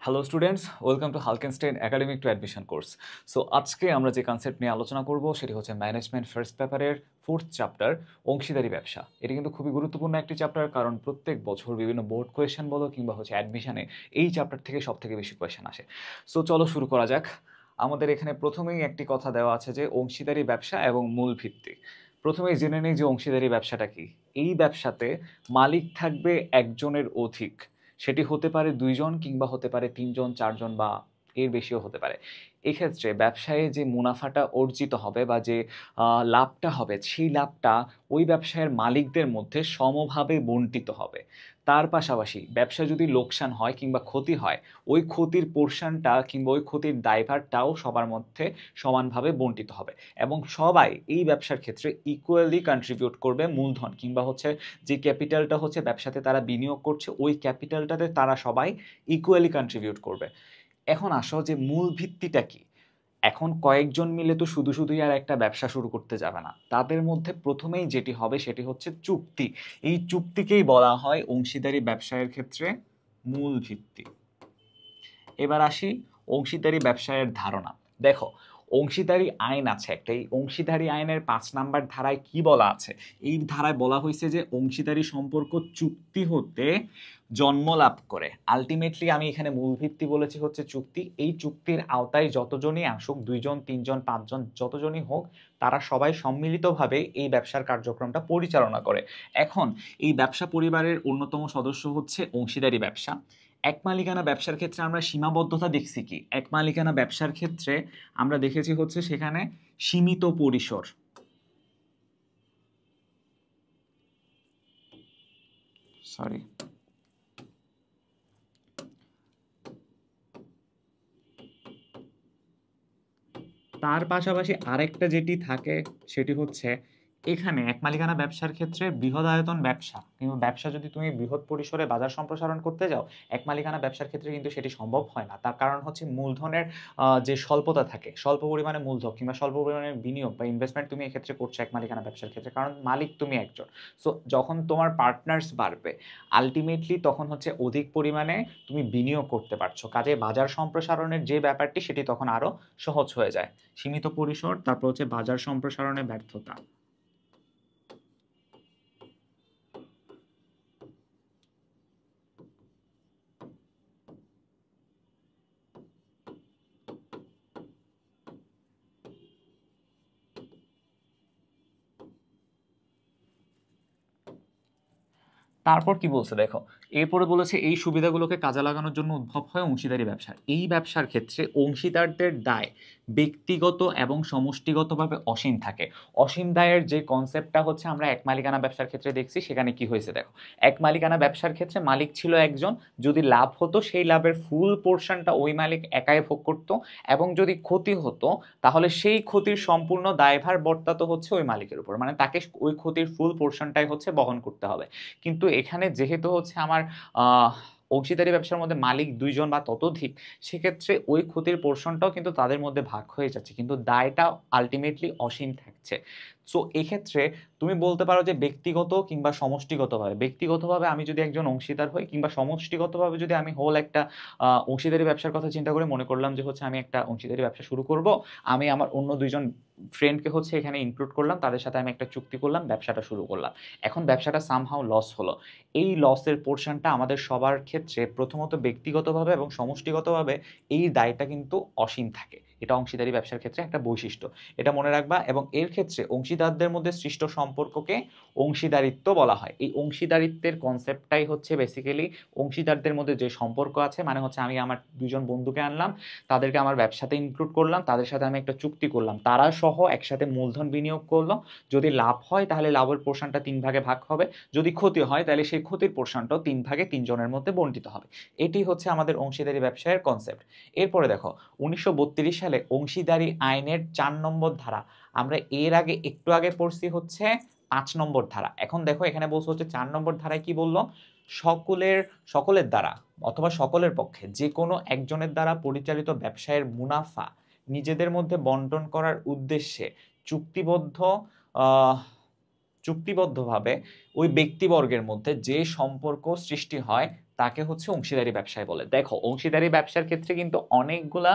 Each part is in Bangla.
Hello students, welcome to Halkenstein academic to admission course. So আজকে আমরা যে কনসেপ্ট নিয়ে আলোচনা করব সেটি হচ্ছে ম্যানেজমেন্ট ফার্স্ট পেপারের 4th চ্যাপ্টার, অংশীদারি ব্যবসা। এটি কিন্তু খুবই গুরুত্বপূর্ণ একটি চ্যাপ্টার, কারণ প্রত্যেক বছর বিভিন্ন বোর্ড কোয়েশ্চেন বলো কিংবা হচ্ছে অ্যাডমিশনে এই চ্যাপ্টার থেকে সব থেকে বেশি কোয়েশ্চেন আসে। সো চলো শুরু করা যাক। আমাদের এখানে প্রথমেই একটি কথা দেওয়া আছে যে অংশীদারি ব্যবসা এবং মূল ভিত্তি। প্রথমেই জেনে নেই যে অংশীদারি ব্যবসাটা কি। এই ব্যবসাতে মালিক থাকবে একজনের অধিক, সেটি হতে পারে 2 জন কিংবা হতে পারে 3 জন 4 জন বা এর বেশিও হতে পারে। এক্ষেত্রে ব্যবসায়ে যে মুনাফাটা অর্জিত হবে বা যে লাভটা হবে, সেই লাভটা ওই ব্যবসায়ের মালিকদের মধ্যে সমভাবে বণ্টিত হবে। তার পাশাপাশি ব্যবসায় যদি লোকসান হয় কিংবা ক্ষতি হয়, ওই ক্ষতির পোর্শনটা কিংবা ওই ক্ষতির দায়ভারটাও সবার মধ্যে সমানভাবে বণ্টিত হবে এবং সবাই এই ব্যবসার ক্ষেত্রে ইকুয়ালি কন্ট্রিবিউট করবে মূলধন কিংবা হচ্ছে যে ক্যাপিটালটা হচ্ছে ব্যবসাতে তারা বিনিয়োগ করছে, ওই ক্যাপিটালটাতে তারা সবাই ইকুয়ালি কন্ট্রিবিউট করবে। এখন আসো যে মূল ভিত্তিটা কি। এখন কয়েকজন মিলে তো শুধু শুধুই আর একটা ব্যবসা শুরু করতে যাবে না, তাদের মধ্যে প্রথমেই যেটি হবে সেটি হচ্ছে চুক্তি। এই চুক্তিকেই বলা হয় অংশীদারি ব্যবসায়ের ক্ষেত্রে মূল ভিত্তি। এবার আসি অংশীদারি ব্যবসায়ের ধারণা। দেখো, অংশীদারি আইন আছে একটা। এই অংশীদারি আইনের 5 নম্বর ধারায় কি বলা আছে? এই ধারায় বলা হয়েছে যে অংশীদারি সম্পর্ক চুক্তি হতে জন্ম লাভ করে। আলটিমেটলি আমি এখানে মূল ভিত্তি বলেছি হচ্ছে চুক্তি। এই চুক্তির আওতায় যতজনই আসুক, 2 জন 3 জন 5 জন যতজনই হোক, তারা সবাই সম্মিলিতভাবে এই ব্যবসার কার্যক্রমটা পরিচালনা করে। এখন এই ব্যবসা পরিবারের অন্যতম সদস্য হচ্ছে অংশীদারি ব্যবসা। এক মালিকানা ব্যবসার ক্ষেত্রে আমরা সীমাবদ্ধতা দেখছি কি? এক মালিকানা ব্যবসার ক্ষেত্রে আমরা দেখেছি হচ্ছে সেখানে সীমিত পরিসর। সরি, তার পাশাপাশি আরেকটা যেটি থাকে সেটি হচ্ছে এখানে এক মালিকানা ব্যবসার ক্ষেত্রে বৃহদায়তন ব্যবসা কিংবা ব্যবসা যদি তুমি বৃহৎ পরিসরে বাজার সম্প্রসারণ করতে যাও, এক মালিকানা ব্যবসার ক্ষেত্রে কিন্তু সেটি সম্ভব হয় না। তার কারণ হচ্ছে মূলধনের যে স্বল্পতা থাকে, স্বল্প পরিমাণে মূলধন কিংবা স্বল্প পরিমাণে বিনিয়োগ বা ইনভেস্টমেন্ট তুমি এক্ষেত্রে করছো এক মালিকানা ব্যবসার ক্ষেত্রে, কারণ মালিক তুমি একজন। সো যখন তোমার পার্টনার্স বাড়বে, আলটিমেটলি তখন হচ্ছে অধিক পরিমাণে তুমি বিনিয়োগ করতে পারছো, কাজে বাজার সম্প্রসারণের যে ব্যাপারটি সেটি তখন আরো সহজ হয়ে যায়। সীমিত পরিসর, তারপর হচ্ছে বাজার সম্প্রসারণে ব্যর্থতা। তারপর কি বলছে দেখো, এরপরে বলেছে এই সুবিধাগুলোকে কাজে লাগানোর জন্য উদ্ভব হয় অংশীদারি ব্যবসা। এই ব্যবসার ক্ষেত্রে অংশীদারদের দায় ব্যক্তিগত এবং সমষ্টিগতভাবে অসীম থাকে। অসীম দায়ের যে কনসেপ্টটা হচ্ছে আমরা এক মালিকানা ব্যবসার ক্ষেত্রে দেখছি, সেখানে কি হয়েছে দেখো। এক মালিকানা ব্যবসার ক্ষেত্রে মালিক ছিল একজন, যদি লাভ হতো সেই লাভের ফুল পোর্শনটা ওই মালিক একাই ভোগ করতো, এবং যদি ক্ষতি হতো তাহলে সেই ক্ষতির সম্পূর্ণ দায়ভার বর্তাতো হচ্ছে ওই মালিকের উপর, মানে তাকে ওই ক্ষতির ফুল পোর্শনটাই হচ্ছে বহন করতে হবে। কিন্তু এখানে যেহেতু হচ্ছে আমার আহ অংশীদারি ব্যবসার মধ্যে মালিক 2 জন বা ততোধিক, সেক্ষেত্রে ওই ক্ষতির পোর্শনটাও কিন্তু তাদের মধ্যে ভাগ হয়ে যাচ্ছে, কিন্তু দায়টা আলটিমেটলি অসীম থাকছে। সো এক্ষেত্রে তুমি বলতে পারো যে ব্যক্তিগত কিংবা সমষ্টিগতভাবে, ব্যক্তিগতভাবে আমি যদি একজন অংশীদার হই কিংবা সমষ্টিগতভাবে যদি আমি হোল একটা অংশীদারি ব্যবসার কথা চিন্তা করে মনে করলাম যে হচ্ছে আমি একটা অংশীদারি ব্যবসা শুরু করব, আমি আমার অন্য 2 জন ফ্রেন্ডকে হচ্ছে এখানে ইনক্লুড করলাম, তাদের সাথে আমি একটা চুক্তি করলাম, ব্যবসাটা শুরু করলাম। এখন ব্যবসাটা সামহাউ লস হলো। এই লসের পোর্শনটা আমাদের সবার ক্ষেত্রে প্রথমত ব্যক্তিগতভাবে এবং সমষ্টিগতভাবে এই দায়টা কিন্তু অসীম থাকে। এটা অংশীদারি ব্যবসার ক্ষেত্রে একটা বৈশিষ্ট্য, এটা মনে রাখবা। এবং এর ক্ষেত্রে অংশীদারদের মধ্যে সৃষ্ট সম্পর্ককে অংশীদারিত্ব বলা হয়। এই অংশীদারিত্বের কনসেপ্টটাই হচ্ছে বেসিক্যালি অংশীদারদের মধ্যে যে সম্পর্ক আছে, মানে হচ্ছে আমি আমার 2 জন বন্ধুকে আনলাম, তাদেরকে আমার ব্যবসাতে ইনক্লুড করলাম, তাদের সাথে আমি একটা চুক্তি করলাম, তারা সহ একসাথে মূলধন বিনিয়োগ করলো। যদি লাভ হয় তাহলে লাভের পোর্শনটা 3 ভাগে ভাগ হবে, যদি ক্ষতি হয় তাহলে সেই ক্ষতির পোর্শনটাও 3 ভাগে 3 জনের মধ্যে বণ্টিত হবে। এটি হচ্ছে আমাদের অংশীদারি ব্যবসায়ের কনসেপ্ট। এরপরে দেখো, 1932 সালে অংশীদারি আইনের 4 নম্বর ধারা, আমরা এর আগে একটু আগে পড়ছি হচ্ছে 5 নম্বর ধারা। এখন দেখো এখানে বলছে হচ্ছে 4 নম্বর ধারায় কি বললো, সকলের সকলের দ্বারা অথবা সকলের পক্ষে যে কোনো একজনের দ্বারা পরিচালিত ব্যবসায়ের মুনাফা নিজেদের মধ্যে বন্টন করার উদ্দেশ্যে চুক্তিবদ্ধ আহ চুক্তিবদ্ধভাবে ওই ব্যক্তিবর্গের মধ্যে যে সম্পর্ক সৃষ্টি হয় তাকে হচ্ছে অংশীদারি ব্যবসায় বলে। দেখো অংশীদারি ব্যবসার ক্ষেত্রে কিন্তু অনেকগুলা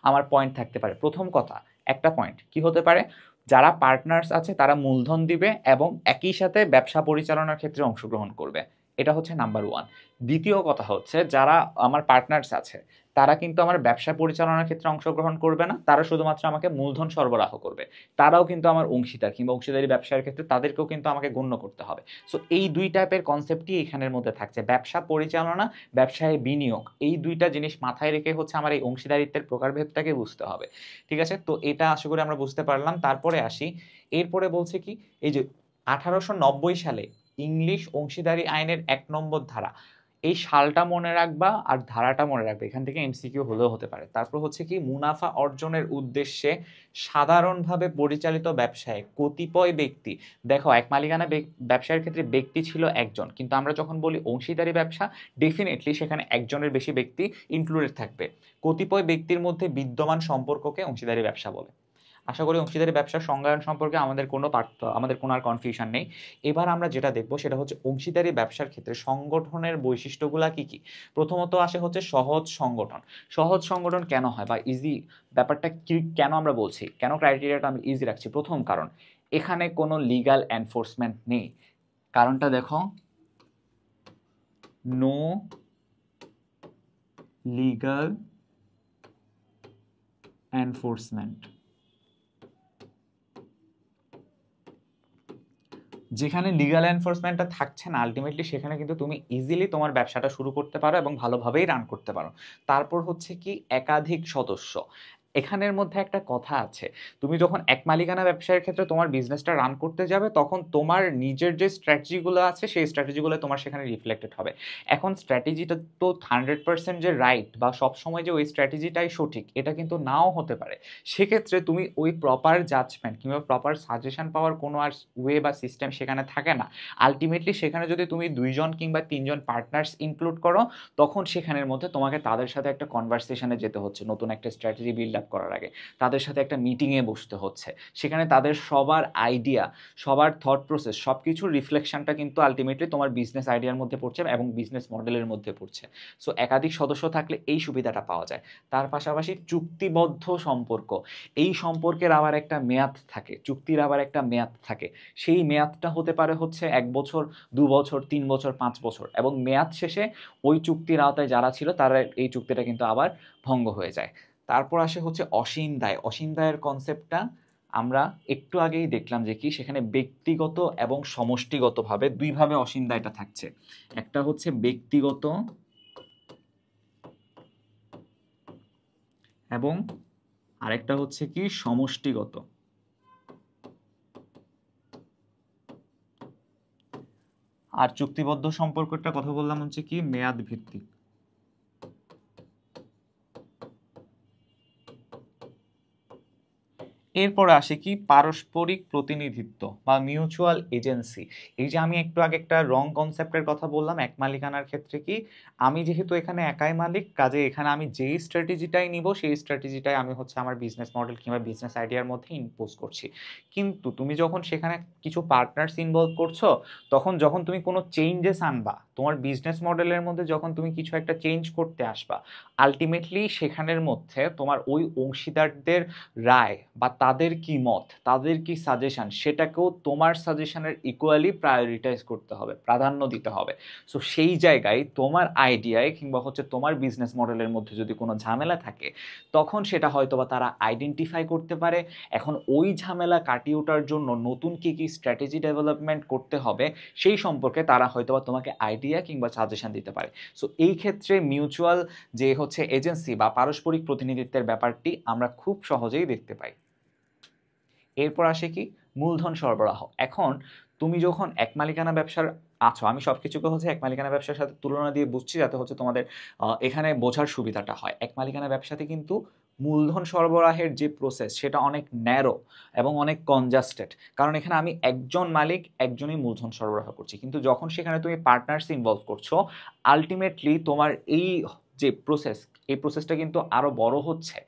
আমার পয়েন্ট থাকতে পারে। প্রথম কথা, একটা পয়েন্ট কি হতে পারে, যারা পার্টনার্স আছে তারা মূলধন দিবে এবং একই সাথে ব্যবসা পরিচালনার ক্ষেত্রে অংশগ্রহণ করবে, এটা হচ্ছে নাম্বার ওয়ান। দ্বিতীয় কথা হচ্ছে, যারা আমার পার্টনার্স আছে তারা কিন্তু আমার ব্যবসা পরিচালনার ক্ষেত্রে অংশগ্রহণ করবে না, তারা শুধুমাত্র আমাকে মূলধন সরবরাহ করবে। তারাও কিন্তু আমার অংশীদার কিংবা অংশীদারি ব্যবসার ক্ষেত্রে তাদেরকেও কিন্তু আমাকে গণ্য করতে হবে। সো এই দুই টাইপের কনসেপ্টই এখানের মধ্যে থাকছে, ব্যবসা পরিচালনা, ব্যবসায় বিনিয়োগ, এই দুইটা জিনিস মাথায় রেখে হচ্ছে আমার এই অংশীদারিত্বের প্রকারভেদটাকে বুঝতে হবে। ঠিক আছে, তো এটা আশা করি আমরা বুঝতে পারলাম। তারপরে আসি, এরপরে বলছে কি, এই যে 1890 সালে ইংলিশ অংশীদারি আইনের 1 নম্বর ধারা, এই সালটা মনে রাখবা আর ধারাটা মনে রাখবে, এখান থেকে এমসিকিউ হলেও হতে পারে। তারপর হচ্ছে কি, মুনাফা অর্জনের উদ্দেশ্যে সাধারণভাবে পরিচালিত ব্যবসায় কতিপয় ব্যক্তি, দেখো এক মালিকানা ব্যবসার ক্ষেত্রে ব্যক্তি ছিল একজন, কিন্তু আমরা যখন বলি অংশীদারি ব্যবসা, ডেফিনেটলি সেখানে একজনের বেশি ব্যক্তি ইনক্লুডেড থাকবে। কতিপয় ব্যক্তির মধ্যে বিদ্যমান সম্পর্ককে অংশীদারি ব্যবসা বলে। আশা করি অংশীদারি ব্যবসার সংজ্ঞায়ন সম্পর্কে আমাদের কোনো আর কনফিউশন নেই। এবার আমরা যেটা দেখবো সেটা হচ্ছে অংশীদারি ব্যবসার ক্ষেত্রে সংগঠনের বৈশিষ্ট্যগুলা কি কি। প্রথমত আসে হচ্ছে সহজ সংগঠন। সহজ সংগঠন কেন হয় বা ইজি ব্যাপারটা কি, কেন আমরা বলছি, কেন ক্রাইটেরিয়াটা আমি ইজি রাখছি? প্রথম কারণ, এখানে কোনো লিগ্যাল এনফোর্সমেন্ট নেই। কারণটা দেখো, নো লিগ্যাল এনফোর্সমেন্ট। যেখানে লিগ্যাল এনফোর্সমেন্টটা থাকছে না, আলটিমেটলি সেখানে কিন্তু তুমি ইজিলি তোমার ব্যবসাটা শুরু করতে পারো এবং ভালোভাবেই রান করতে পারো। তারপর হচ্ছে কি, একাধিক সদস্য। এখানের মধ্যে একটা কথা আছে, তুমি যখন এক মালিকানা ব্যবসায়ের ক্ষেত্রে তোমার বিজনেসটা রান করতে যাবে, তখন তোমার নিজের যে স্ট্র্যাটেজিগুলো আছে সেই স্ট্র্যাটেজিগুলো তোমার সেখানে রিফ্লেক্টেড হবে। এখন স্ট্র্যাটেজিটা তো 100% যে রাইট বা সবসময় যে ওই স্ট্র্যাটেজিটাই সঠিক, এটা কিন্তু নাও হতে পারে। সেক্ষেত্রে তুমি ওই প্রপার জাজমেন্ট কিংবা প্রপার সাজেশন পাওয়ার কোনো আর ওয়ে বা সিস্টেম সেখানে থাকে না। আলটিমেটলি সেখানে যদি তুমি 2জন কিংবা 3জন পার্টনার্স ইনক্লুড করো, তখন সেখানের মধ্যে তোমাকে তাদের সাথে একটা কনভারসেশনে যেতে হচ্ছে, নতুন একটা স্ট্র্যাটেজি বিল্ড আপ করার আগে তাদের সাথে একটা মিটিংয়ে বসতে হচ্ছে। সেখানে তাদের সবার আইডিয়া, সবার থট প্রসেস, সব কিছুর রিফ্লেকশনটা কিন্তু আলটিমেটলি তোমার বিজনেস আইডিয়ার মধ্যে পড়ছে এবং বিজনেস মডেলের মধ্যে পড়ছে। সো একাধিক সদস্য থাকলে এই সুবিধাটা পাওয়া যায়। তার পাশাপাশি চুক্তিবদ্ধ সম্পর্ক, এই সম্পর্কের আবার একটা মেয়াদ থাকে, চুক্তির আবার একটা মেয়াদ থাকে। সেই মেয়াদটা হতে পারে হচ্ছে 1 বছর, 2 বছর, 3 বছর, 5 বছর, এবং মেয়াদ শেষে ওই চুক্তির আওতায় যারা ছিল তারা এই চুক্তিটা কিন্তু আবার ভঙ্গ হয়ে যায়। তারপর আসে হচ্ছে অসীম দায়। অসীম দায়ের কনসেপ্টটা আমরা একটু আগেই দেখলাম যে কি, সেখানে ব্যক্তিগত এবং সমষ্টিগতভাবে দুইভাবে অসীম দায়টা থাকছে। একটা হচ্ছে ব্যক্তিগত এবং আরেকটা হচ্ছে কি সমষ্টিগত। আর চুক্তিবদ্ধ সম্পর্কটা কথা বললাম হচ্ছে কি মেয়াদ ভিত্তিক। এরপরে আসে কি পারস্পরিক প্রতিনিধিত্ব বা মিউচুয়াল এজেন্সি। এই যে আমি একটু আগে একটা রং কনসেপ্টের কথা বললাম, এক মালিকানার ক্ষেত্রে কি, আমি যেহেতু এখানে একাই মালিক, কাজে এখানে আমি যেই স্ট্র্যাটেজিটাই নিব সেই স্ট্র্যাটেজিটাই আমি হচ্ছে আমার বিজনেস মডেল কিংবা বিজনেস আইডিয়ার মধ্যে ইম্পোজ করছি। কিন্তু তুমি যখন সেখানে কিছু পার্টনার্স ইনভলভ করছো, তখন যখন তুমি কোনো চেঞ্জেস আনবা তোমার বিজনেস মডেলের মধ্যে, যখন তুমি কিছু একটা চেঞ্জ করতে আসবা, আলটিমেটলি সেখানের মধ্যে তোমার ওই অংশীদারদের রায় বা তাদের কি মত, তাদের কি সাজেশন, সেটাকেও তোমার সাজেশনের ইকুয়ালি প্রায়োরিটাইজ করতে হবে, প্রাধান্য দিতে হবে। সো সেই জায়গায় তোমার আইডিয়ায় কিংবা হচ্ছে তোমার বিজনেস মডেলের মধ্যে যদি কোনো ঝামেলা থাকে, তখন সেটা হয়তো বা তারা আইডেন্টিফাই করতে পারে। এখন ওই ঝামেলা কাটিয়ে ওঠার জন্য নতুন কি কি স্ট্র্যাটেজি ডেভেলপমেন্ট করতে হবে সেই সম্পর্কে তারা হয়তো বা তোমাকে আইডিয়া কিংবা সাজেশন দিতে পারে। সো এই ক্ষেত্রে মিউচুয়াল যে হচ্ছে এজেন্সি বা পারস্পরিক প্রতিনিধিত্বের ব্যাপারটি আমরা খুব সহজেই দেখতে পাই। এরপর আসে কি মূলধন সরবরাহ। এখন তুমি যখন এক মালিকানা ব্যবসার আছো, আমি সবকিছুকে হচ্ছে এক মালিকানা ব্যবসার সাথে তুলনা দিয়ে বুঝছি যাতে হচ্ছে তোমাদের এখানে বোঝার সুবিধাটা হয়। এক মালিকানা ব্যবসাতে কিন্তু মূলধন সরবরাহের যে প্রসেস সেটা অনেক ন্যারো এবং অনেক কনজাস্টেড, কারণ এখানে আমি একজন মালিক, একজনই মূলধন সরবরাহ করছি। কিন্তু যখন সেখানে তুমি পার্টনার্স ইনভলভ করছো, আলটিমেটলি তোমার এই যে প্রসেস, এই প্রসেসটা কিন্তু আরো বড় হচ্ছে।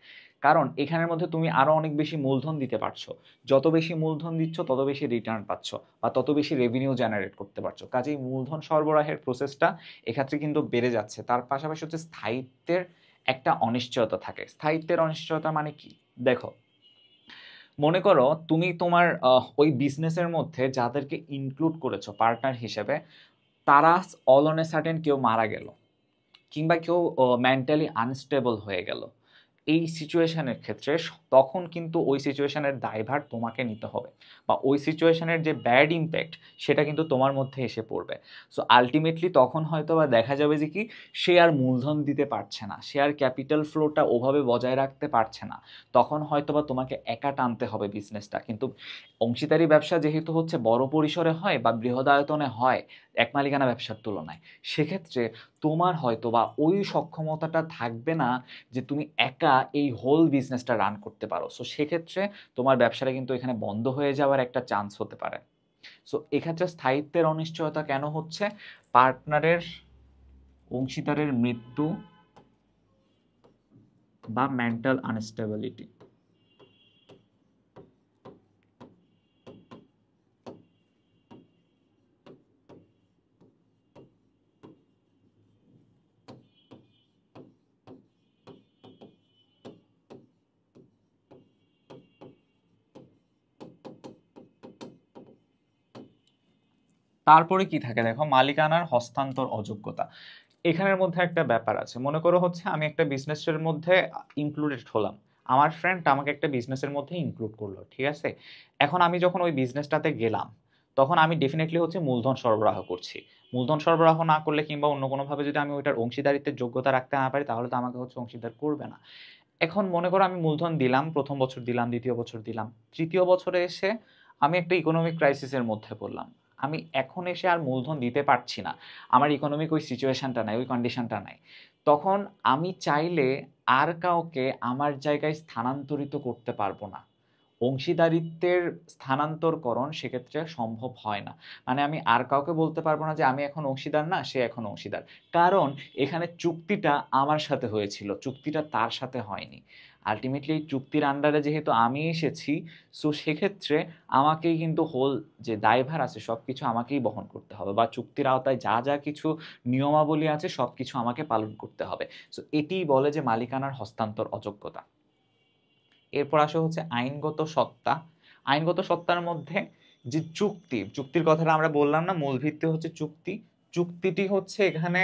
কারণ এখানের মধ্যে তুমি আরো অনেক বেশি মূলধন দিতে পারছো। যত বেশি মূলধন দিচ্ছ তত বেশি রিটার্ন পাচ্ছ বা তত বেশি রেভিনিউ জেনারেট করতে পারছো। কাজেই মূলধন সরবরাহের প্রসেসটা এক্ষেত্রে কিন্তু বেড়ে যাচ্ছে। তার পাশাপাশি হচ্ছে স্থায়িত্বের একটা অনিশ্চয়তা থাকে। স্থায়িত্বের অনিশ্চয়তা মানে কি? দেখো, মনে করো তুমি তোমার ওই বিজনেসের মধ্যে যাদেরকে ইনক্লুড করেছো পার্টনার হিসেবে, তারা অল অন এ সার্টেন কেউ মারা গেল কিংবা কেউ মেন্টালি আনস্টেবল হয়ে গেল। এই সিচুয়েশনের ক্ষেত্রে তখন কিন্তু ওই সিচুয়েশনের দায়ভার তোমাকে নিতে হবে, বা ওই সিচুয়েশনের যে ব্যাড ইম্প্যাক্ট সেটা কিন্তু তোমার মধ্যে এসে পড়বে। সো আলটিমেটলি তখন হয়তো বা দেখা যাবে যে কি, সে আর মূলধন দিতে পারছে না, সে আর ক্যাপিটাল ফ্লোটা ওভাবে বজায় রাখতে পারছে না। তখন হয়তো বা তোমাকে একা টানতে হবে বিজনেসটা। কিন্তু অংশীদারি ব্যবসা যেহেতু হচ্ছে বড় পরিসরে হয় বা বৃহদায়তনে হয় এক মালিকানা ব্যবসার তুলনায়, সেক্ষেত্রে তোমার হয়তো বা ওই সক্ষমতাটা থাকবে না যে তুমি একা এই হোল বিজনেসটা রান করতে পারো। সো সেক্ষেত্রে তোমার ব্যবসাটা কিন্তু এখানে বন্ধ হয়ে যাওয়ার একটা চান্স হতে পারে। সো এক্ষেত্রে স্থায়িত্বের অনিশ্চয়তা কেন হচ্ছে? পার্টনারের, অংশীদারের মৃত্যু বা মেন্টাল আনস্টেবিলিটি। তারপরে কি থাকে দেখো, মালিকানার হস্তান্তর অযোগ্যতা। এখানের মধ্যে একটা ব্যাপার আছে। মনে করো হচ্ছে আমি একটা বিজনেসের মধ্যে ইনক্লুডেড হলাম, আমার ফ্রেন্ড আমাকে একটা বিজনেসের মধ্যে ইনক্লুড করলো, ঠিক আছে। এখন আমি যখন ওই বিজনেসটাতে গেলাম, তখন আমি ডেফিনেটলি হচ্ছে মূলধন সরবরাহ করছি। মূলধন সরবরাহ না করলে কিংবা অন্য কোনোভাবে যদি আমি ওইটার অংশীদারিত্বের যোগ্যতা রাখতে না পারি, তাহলে তো আমাকে হচ্ছে অংশীদার করবে না। এখন মনে করো আমি মূলধন দিলাম, প্রথম বছর দিলাম, দ্বিতীয় বছর দিলাম, তৃতীয় বছরে এসে আমি একটা ইকোনমিক ক্রাইসিসের মধ্যে পড়লাম। আমি এখন এসে আর মূলধন দিতে পারছি না, আমার ইকোনমিক ওই সিচুয়েশনটা নাই, ওই কন্ডিশনটা নাই। তখন আমি চাইলে আর কাউকে আমার জায়গায় স্থানান্তরিত করতে পারবো না। অংশীদারিত্বের স্থানান্তরকরণ সেক্ষেত্রে সম্ভব হয় না। মানে আমি আর কাউকে বলতে পারবো না যে আমি এখন অংশীদার না, সে এখন অংশীদার। কারণ এখানে চুক্তিটা আমার সাথে হয়েছিল, চুক্তিটা তার সাথে হয়নি। আলটিমেটলি এই চুক্তির আন্ডারে যেহেতু আমি এসেছি, সো সেক্ষেত্রে আমাকেই কিন্তু হোল যে দায়ভার আছে সব কিছু আমাকেই বহন করতে হবে, বা চুক্তির আওতায় যা যা কিছু নিয়মাবলী আছে সব কিছু আমাকে পালন করতে হবে। সো এটিই বলে যে মালিকানার হস্তান্তর অযোগ্যতা। এরপর আসে হচ্ছে আইনগত সত্তা। আইনগত সত্তার মধ্যে যে চুক্তির কথাটা আমরা বললাম না, মূল ভিত্তি হচ্ছে চুক্তি। চুক্তিটি হচ্ছে এখানে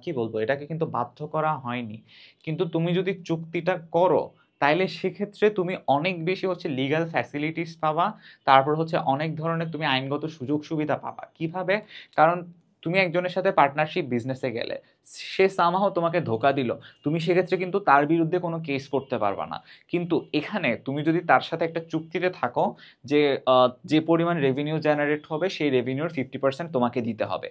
কি বলবো, এটাকে কিন্তু বাধ্য করা হয়নি, কিন্তু তুমি যদি চুক্তিটা করো তাইলে সেক্ষেত্রে তুমি অনেক বেশি হচ্ছে লিগ্যাল ফ্যাসিলিটিস পাবা। তারপর হচ্ছে অনেক ধরনের তুমি আইনগত সুযোগ সুবিধা পাবা। কিভাবে? কারণ তুমি একজনের সাথে পার্টনারশিপ বিজনেসে গেলে, সে সামহাও তোমাকে ধোকা দিল, তুমি সেক্ষেত্রে কিন্তু তার বিরুদ্ধে কোনো কেস করতে পারবা না। কিন্তু এখানে তুমি যদি তার সাথে একটা চুক্তিতে থাকো যে যে পরিমাণ রেভিনিউ জেনারেট হবে সেই রেভিনিউর 50% তোমাকে দিতে হবে,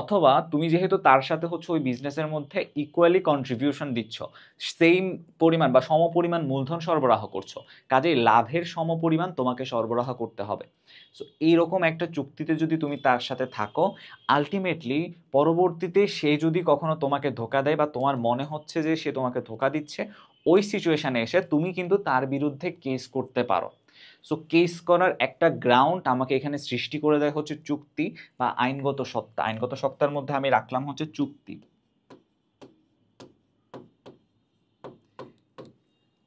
অথবা তুমি যেহেতু তার সাথে হচ্ছে ওই বিজনেসের মধ্যে ইকুয়ালি কন্ট্রিবিউশন দিচ্ছ, সেম পরিমাণ বা সমপরিমাণ মূলধন সরবরাহ করছো, কাজেই লাভের সমপরিমাণ তোমাকে সরবরাহ করতে হবে। সো এইরকম একটা চুক্তিতে যদি তুমি তার সাথে থাকো, আলটিমেটলি পরবর্তীতে সে যদি কখনো তোমাকে ধোকা দেয় বা তোমার মনে হচ্ছে যে সে তোমাকে ধোকা দিচ্ছে, ওই সিচুয়েশনে এসে তুমি কিন্তু তার বিরুদ্ধে কেস করতে পারো। সো কেস করার একটা গ্রাউন্ড আমাকে এখানে সৃষ্টি করে দেয় হচ্ছে চুক্তি বা আইনগত সত্তা। আইনগত সত্তার মধ্যে আমি রাখলাম হচ্ছে চুক্তি।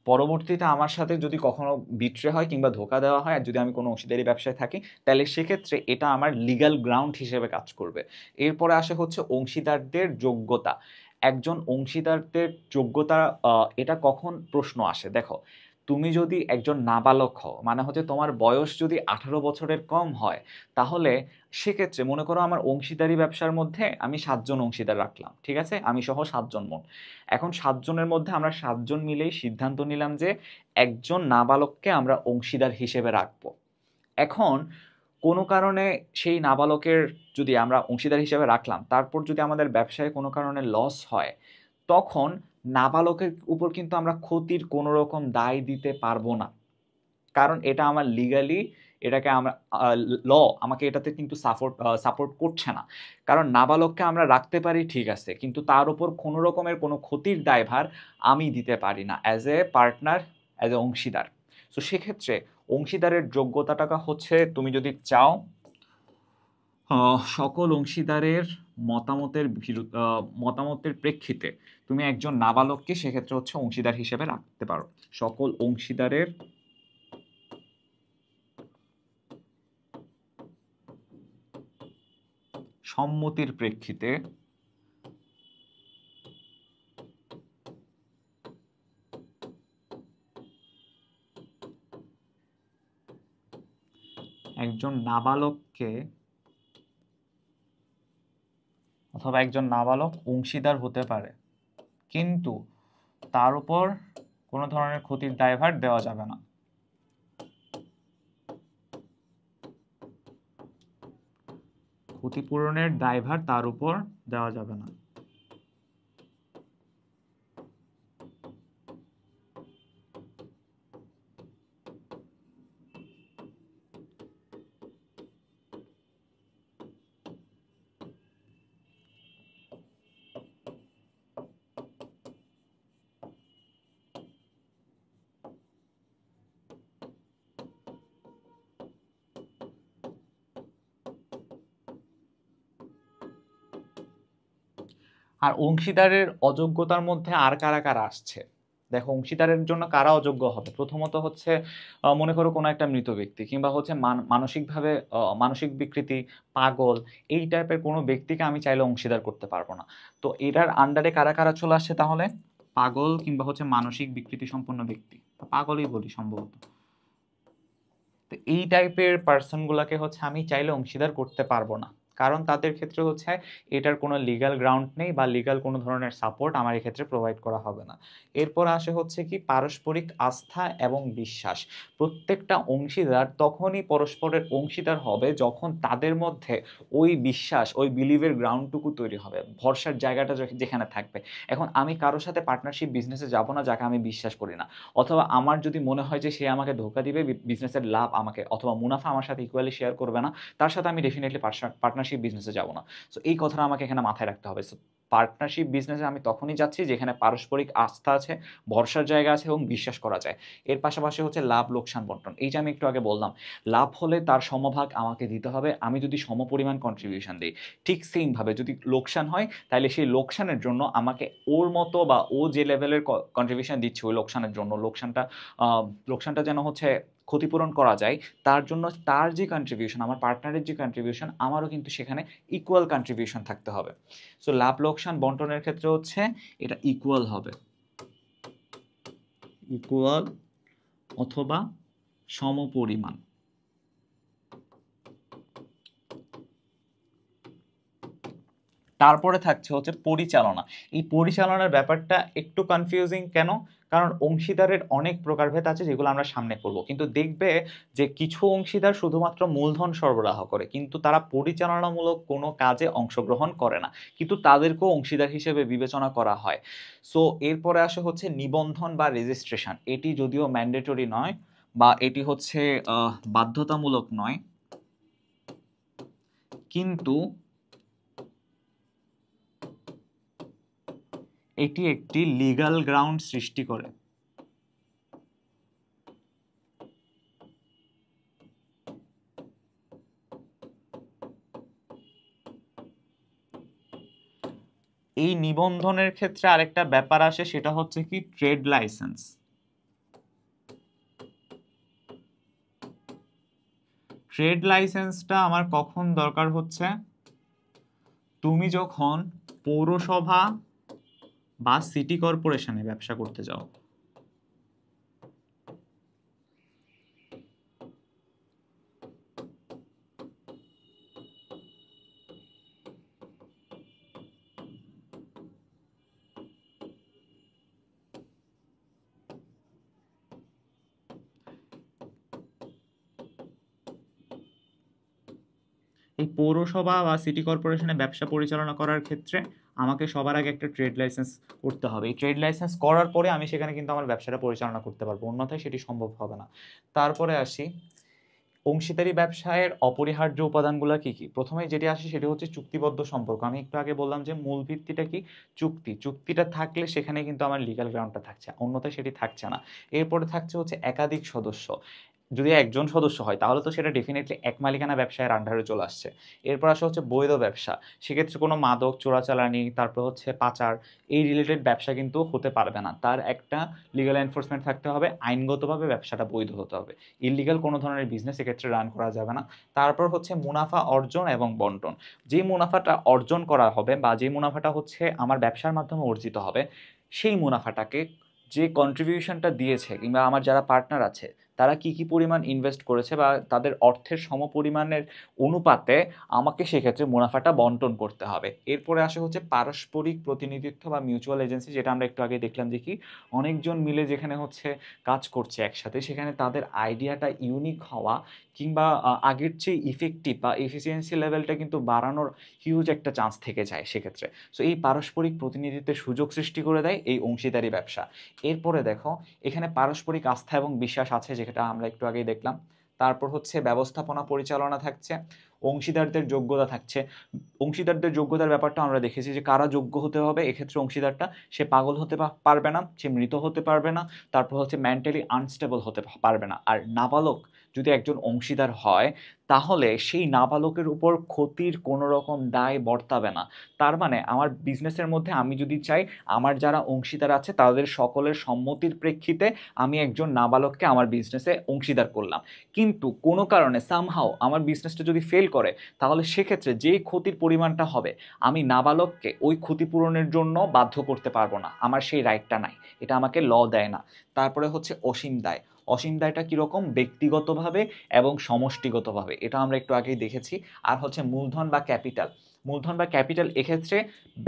পরবর্তীতে আমার সাথে যদি কখনো বিট্রে হয় কিংবা ধোকা দেওয়া হয়, আর যদি আমি কোনো অংশীদারি ব্যবসায় থাকি, তাহলে সেক্ষেত্রে এটা আমার লিগ্যাল গ্রাউন্ড হিসেবে কাজ করবে। এরপরে আসে হচ্ছে অংশীদারদের যোগ্যতা। একজন অংশীদারদের যোগ্যতা, এটা কখন প্রশ্ন আসে দেখো, তুমি যদি একজন নাবালক হও, মানে হচ্ছে তোমার বয়স যদি 18 বছরের কম হয়, তাহলে সেক্ষেত্রে মনে করো আমার অংশীদারি ব্যবসার মধ্যে আমি 7 জন অংশীদার রাখলাম, ঠিক আছে, আমি সহ 7 জন মোট। এখন 7 জনের মধ্যে আমরা 7 জন মিলেই সিদ্ধান্ত নিলাম যে একজন নাবালককে আমরা অংশীদার হিসেবে রাখবো। এখন কোনো কারণে সেই নাবালকের যদি আমরা অংশীদার হিসেবে রাখলাম, তারপর যদি আমাদের ব্যবসায় কোনো কারণে লস হয়, তখন নাবালকের উপর কিন্তু আমরা ক্ষতির কোনো রকম দায় দিতে পারবো না। কারণ এটা আমার লিগালি, এটাকে আমরা ল আমাকে এটাতে কিন্তু সাপোর্ট করছে না। কারণ নাবালককে আমরা রাখতে পারি ঠিক আছে, কিন্তু তার উপর কোনো রকমের কোনো ক্ষতির দায়ভার আমি দিতে পারি না as a partner, as a অংশীদার। তো সেক্ষেত্রে অংশীদারের যোগ্যতাটা হচ্ছে, তুমি যদি চাও সকল অংশীদারের মতামতের প্রেক্ষিতে তুমি একজন নাবালককে সেক্ষেত্রে হচ্ছে অংশীদার হিসেবে রাখতে পারো। সকল অংশীদারের সম্মতির প্রেক্ষিতে একজন নাবালককে অথবা একজন নাবালক অংশীদার হতে পারে, কিন্তু তার উপর কোনো ধরনের ক্ষতির দায়ভার দেওয়া যাবে না। ক্ষতিপূরণের দায়ভার তার উপর দেওয়া যাবে না। আর অংশীদারের অযোগ্যতার মধ্যে আর কারা কারা আসছে দেখো। অংশীদারের জন্য কারা অযোগ্য হবে, প্রথমত হচ্ছে মনে করো কোনো একটা মৃত ব্যক্তি, কিংবা হচ্ছে মানসিকভাবে মানসিক বিকৃতি, পাগল, এই টাইপের কোনো ব্যক্তিকে আমি চাইলে অংশীদার করতে পারবো না। তো এটার আন্ডারে কারা কারা চলে আসছে তাহলে? পাগল কিংবা হচ্ছে মানসিক বিকৃতি সম্পন্ন ব্যক্তি, পাগলই বলি সম্ভবত। তো এই টাইপের পার্সনগুলোকে হচ্ছে আমি চাইলে অংশীদার করতে পারবো না, কারণ তাদের ক্ষেত্রে হচ্ছে এটার কোনো লিগ্যাল গ্রাউন্ড নেই বা লিগ্যাল কোনো ধরনের সাপোর্ট আমার এক্ষেত্রে প্রোভাইড করা হবে না। এরপর আসে হচ্ছে কি পারস্পরিক আস্থা এবং বিশ্বাস। প্রত্যেকটা অংশীদার তখনই পরস্পরের অংশীদার হবে যখন তাদের মধ্যে ওই বিশ্বাস, ওই বিলিভের গ্রাউন্ডটুকু তৈরি হবে, ভরসার জায়গাটা যেখানে থাকবে। এখন আমি কারোর সাথে পার্টনারশিপ বিজনেসে যাব না যাকে আমি বিশ্বাস করি না, অথবা আমার যদি মনে হয় যে সে আমাকে ধোকা দিবে, বিজনেসের লাভ আমাকে অথবা মুনাফা আমার সাথে ইকুয়ালি শেয়ার করবে না, তার সাথে আমি ডেফিনেটলি পার্টনারশিপ বিজনেসে যাব না। সো এই কথাটা আমাকে এখানে মাথায় রাখতে হবে। সো পার্টনারশিপ বিজনেসে আমি তখনই যাচ্ছি যেখানে পারস্পরিক আস্থা আছে, ভরসার জায়গা আছে এবং বিশ্বাস করা যায়। এর পাশাপাশি হচ্ছে লাভ লোকসান বন্টন, এই যে আমি একটু আগে বললাম, লাভ হলে তার সমভাগ আমাকে দিতে হবে আমি যদি সমপরিমাণ কন্ট্রিবিউশন দিই। ঠিক সেমভাবে যদি লোকসান হয় তাহলে সেই লোকসানের জন্য আমাকে ওর মতো বা ও যে লেভেলের কন্ট্রিবিউশন দিচ্ছে ওই লোকসানের জন্য, লোকসানটা যেন হচ্ছে ক্ষতিপূরণ করা যায়, তার জন্য তার যে কন্ট্রিবিউশন, আমার পার্টনারের যে কন্ট্রিবিউশন, আমারও কিন্তু সেখানে ইকুয়াল কন্ট্রিবিউশন থাকতে হবে। সো লাভ লোকসান বন্টনের ক্ষেত্রে হচ্ছে এটা ইকুয়াল হবে, ইকুয়াল অথবা সমপরিমাণ। তারপরে থাকছে হচ্ছে পরিচালনা। এই পরিচালনার ব্যাপারটা একটু কনফিউজিং কেন? কারণ অংশীদারের অনেক প্রকারভেদ আছে যেগুলো আমরা সামনে করব, কিন্তু দেখবে যে কিছু অংশীদার শুধুমাত্র মূলধন সরবরাহ করে কিন্তু তারা পরিচালনামূলক কোনো কাজে অংশগ্রহণ করে না, কিন্তু তাদেরকেও অংশীদার হিসেবে বিবেচনা করা হয়। সো এরপরে আসে হচ্ছে নিবন্ধন বা রেজিস্ট্রেশন। এটি যদিও ম্যান্ডেটরি নয় বা এটি হচ্ছে বাধ্যতামূলক নয়, কিন্তু এটি একটি লিগ্যাল গ্রাউন্ড সৃষ্টি করে। এই নিবন্ধনের ক্ষেত্রে আরেকটা ব্যাপার আসে, সেটা হচ্ছে কি ট্রেড লাইসেন্স। ট্রেড লাইসেন্সটা আমার কখন দরকার হচ্ছে? তুমি যখন পৌরসভা বা সিটি কর্পোরেশনে ব্যবসা করতে যাও। এই পৌরসভা বা সিটি কর্পোরেশনে ব্যবসা পরিচালনা করার ক্ষেত্রে আমাকে সবার আগে একটা ট্রেড লাইসেন্স করতে হবে। এই ট্রেড লাইসেন্স করার পরে আমি সেখানে কিন্তু আমার ব্যবসাটা পরিচালনা করতে পারবো, অন্যথায় সেটি সম্ভব হবে না। তারপরে আসি অংশীদারি ব্যবসায়ের অপরিহার্য উপাদানগুলো কি কি? প্রথমে যেটি আসে সেটি হচ্ছে চুক্তিবদ্ধ সম্পর্ক। আমি একটু আগে বললাম যে মূল ভিত্তিটা কি? চুক্তি। চুক্তিটা থাকলে সেখানে কিন্তু আমার লিগ্যাল গ্রাউন্ডটা থাকছে। অন্যথায় সেটি থাকছে না। এরপরে থাকছে হচ্ছে একাধিক সদস্য। যদি একজন সদস্য হয় তাহলে তো সেটা ডেফিনিটলি এক মালিকানা ব্যবসায়ের আন্ডারে চলে আসছে। এরপর আসে হচ্ছে বৈধ ব্যবসা। সেক্ষেত্রে কোনো মাদক, চোরাচালানি, তারপর হচ্ছে পাচার, এই রিলেটেড ব্যবসা কিন্তু হতে পারবে না। তার একটা লিগ্যাল এনফোর্সমেন্ট থাকতে হবে, আইনগতভাবে ব্যবসাটা বৈধ হতে হবে। ইল্লিগাল কোনো ধরনের বিজনেস এক্ষেত্রে রান করা যাবে না। তারপর হচ্ছে মুনাফা অর্জন এবং বন্টন। যে মুনাফাটা অর্জন করা হবে বা যে মুনাফাটা হচ্ছে আমার ব্যবসার মাধ্যমে অর্জিত হবে, সেই মুনাফাটাকে যে কন্ট্রিবিউশনটা দিয়েছে কিংবা আমার যারা পার্টনার আছে তারা কি কি পরিমাণ ইনভেস্ট করেছে বা তাদের অর্থের সমপরিমাণের অনুপাতে আমাকে সেক্ষেত্রে মুনাফাটা বন্টন করতে হবে। এরপরে আসে হচ্ছে পারস্পরিক প্রতিনিধিত্ব বা মিউচুয়াল এজেন্সি, যেটা আমরা একটু আগে দেখলাম যে কি অনেকজন মিলে যেখানে হচ্ছে কাজ করছে একসাথে, সেখানে তাদের আইডিয়াটা ইউনিক হওয়া কিংবা আগের চেয়ে ইফেক্টিভ বা এফিসিয়েন্সি লেভেলটা কিন্তু বাড়ানোর হিউজ একটা চান্স থেকে যায় সেক্ষেত্রে। সো এই পারস্পরিক প্রতিনিধিত্বের সুযোগ সৃষ্টি করে দেয় এই অংশীদারি ব্যবসা। এরপরে দেখো এখানে পারস্পরিক আস্থা এবং বিশ্বাস আছে, যেটা আমরা একটু আগেই দেখলাম। তারপর হচ্ছে ব্যবস্থাপনা পরিচালনা থাকছে, অংশীদারদের যোগ্যতা থাকছে। অংশীদারদের যোগ্যতার ব্যাপারটা আমরা দেখেছি যে কারা যোগ্য হতে হবে এক্ষেত্রে অংশীদারটা, সে পাগল হতে পারবে না, সে মৃত হতে পারবে না, তারপর হচ্ছে মেন্টালি আনস্টেবল হতে পারবে না। আর নাবালক যদি একজন অংশীদার হয় তাহলে সেই নাবালকের উপর ক্ষতির কোনো রকম দায় বর্তাবে না। তার মানে আমার বিজনেসের মধ্যে আমি যদি চাই আমার যারা অংশীদার আছে তাদের সকলের সম্মতির প্রেক্ষিতে আমি একজন নাবালককে আমার বিজনেসে অংশীদার করলাম, কিন্তু কোনো কারণে সামহাও আমার বিজনেসটা যদি ফেল করে তাহলে সেক্ষেত্রে যেই ক্ষতির পরিমাণটা হবে আমি নাবালককে ওই ক্ষতিপূরণের জন্য বাধ্য করতে পারবো না, আমার সেই রাইটটা নাই, এটা আমাকে ল দেয় না। তারপরে হচ্ছে অসীম দায়। অসীম দায়টা কীরকম? ব্যক্তিগতভাবে এবং সমষ্টিগতভাবে, এটা আমরা একটু আগেই দেখেছি। আর হচ্ছে মূলধন বা ক্যাপিটাল। মূলধন বা ক্যাপিটাল এক্ষেত্রে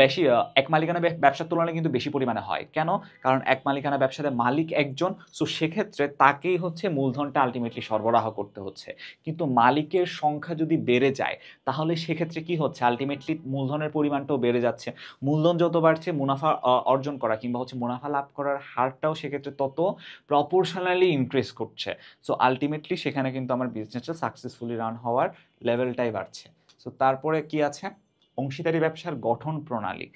বেশি এক মালিকানা ব্যবসার তুলনায় কিন্তু বেশি পরিমাণে হয়। কেন? কারণ এক মালিকানা ব্যবসাতে মালিক একজন, সো সেক্ষেত্রে তাকেই হচ্ছে মূলধনটা আলটিমেটলি সরবরাহ করতে হচ্ছে। কিন্তু মালিকের সংখ্যা যদি বেড়ে যায় তাহলে সেক্ষেত্রে কি হচ্ছে? আলটিমেটলি মূলধনের পরিমাণটাও বেড়ে যাচ্ছে। মূলধন যত বাড়ছে মুনাফা অর্জন করা কিংবা হচ্ছে মুনাফা লাভ করার হারটাও সেক্ষেত্রে তত প্রপোর্শনালি ইনক্রিজ করছে। সো আলটিমেটলি সেখানে কিন্তু আমার বিজনেসটা সাকসেসফুলি রান হওয়ার লেভেলটাই বাড়ছে। সো তারপরে কি আছে? অংশীদারি ব্যবসার গঠন প্রণালী।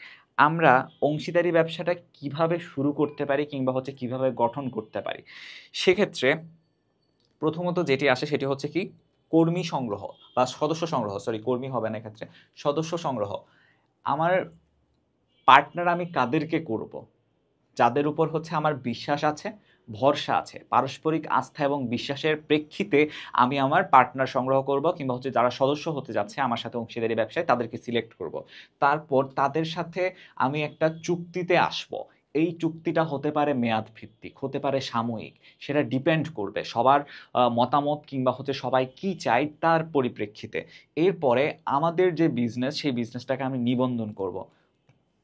আমরা অংশীদারি ব্যবসাটা কিভাবে শুরু করতে পারি কিংবা হচ্ছে কিভাবে গঠন করতে পারি, সেক্ষেত্রে প্রথমত যেটি আসে সেটি হচ্ছে কি কর্মী সংগ্রহ বা সদস্য সংগ্রহ, সরি কর্মী হবে না এক্ষেত্রে, সদস্য সংগ্রহ। আমার পার্টনার আমি কাদেরকে করব? যাদের উপর হচ্ছে আমার বিশ্বাস আছে, ভরসা আছে, পারস্পরিক আস্থা এবং বিশ্বাসের প্রেক্ষিতে আমি আমার পার্টনার সংগ্রহ করব কিংবা হচ্ছে যারা সদস্য হতে যাচ্ছে আমার সাথে অংশীদারি ব্যবসায় তাদেরকে সিলেক্ট করব। তারপর তাদের সাথে আমি একটা চুক্তিতে আসব। এই চুক্তিটা হতে পারে মেয়াদ ভিত্তিক, হতে পারে সাময়িক, সেটা ডিপেন্ড করবে সবার মতামত কিংবা হচ্ছে সবাই কি চায় তার পরিপ্রেক্ষিতে। এরপরে আমাদের যে বিজনেস সেই বিজনেসটাকে আমি নিবন্ধন করব।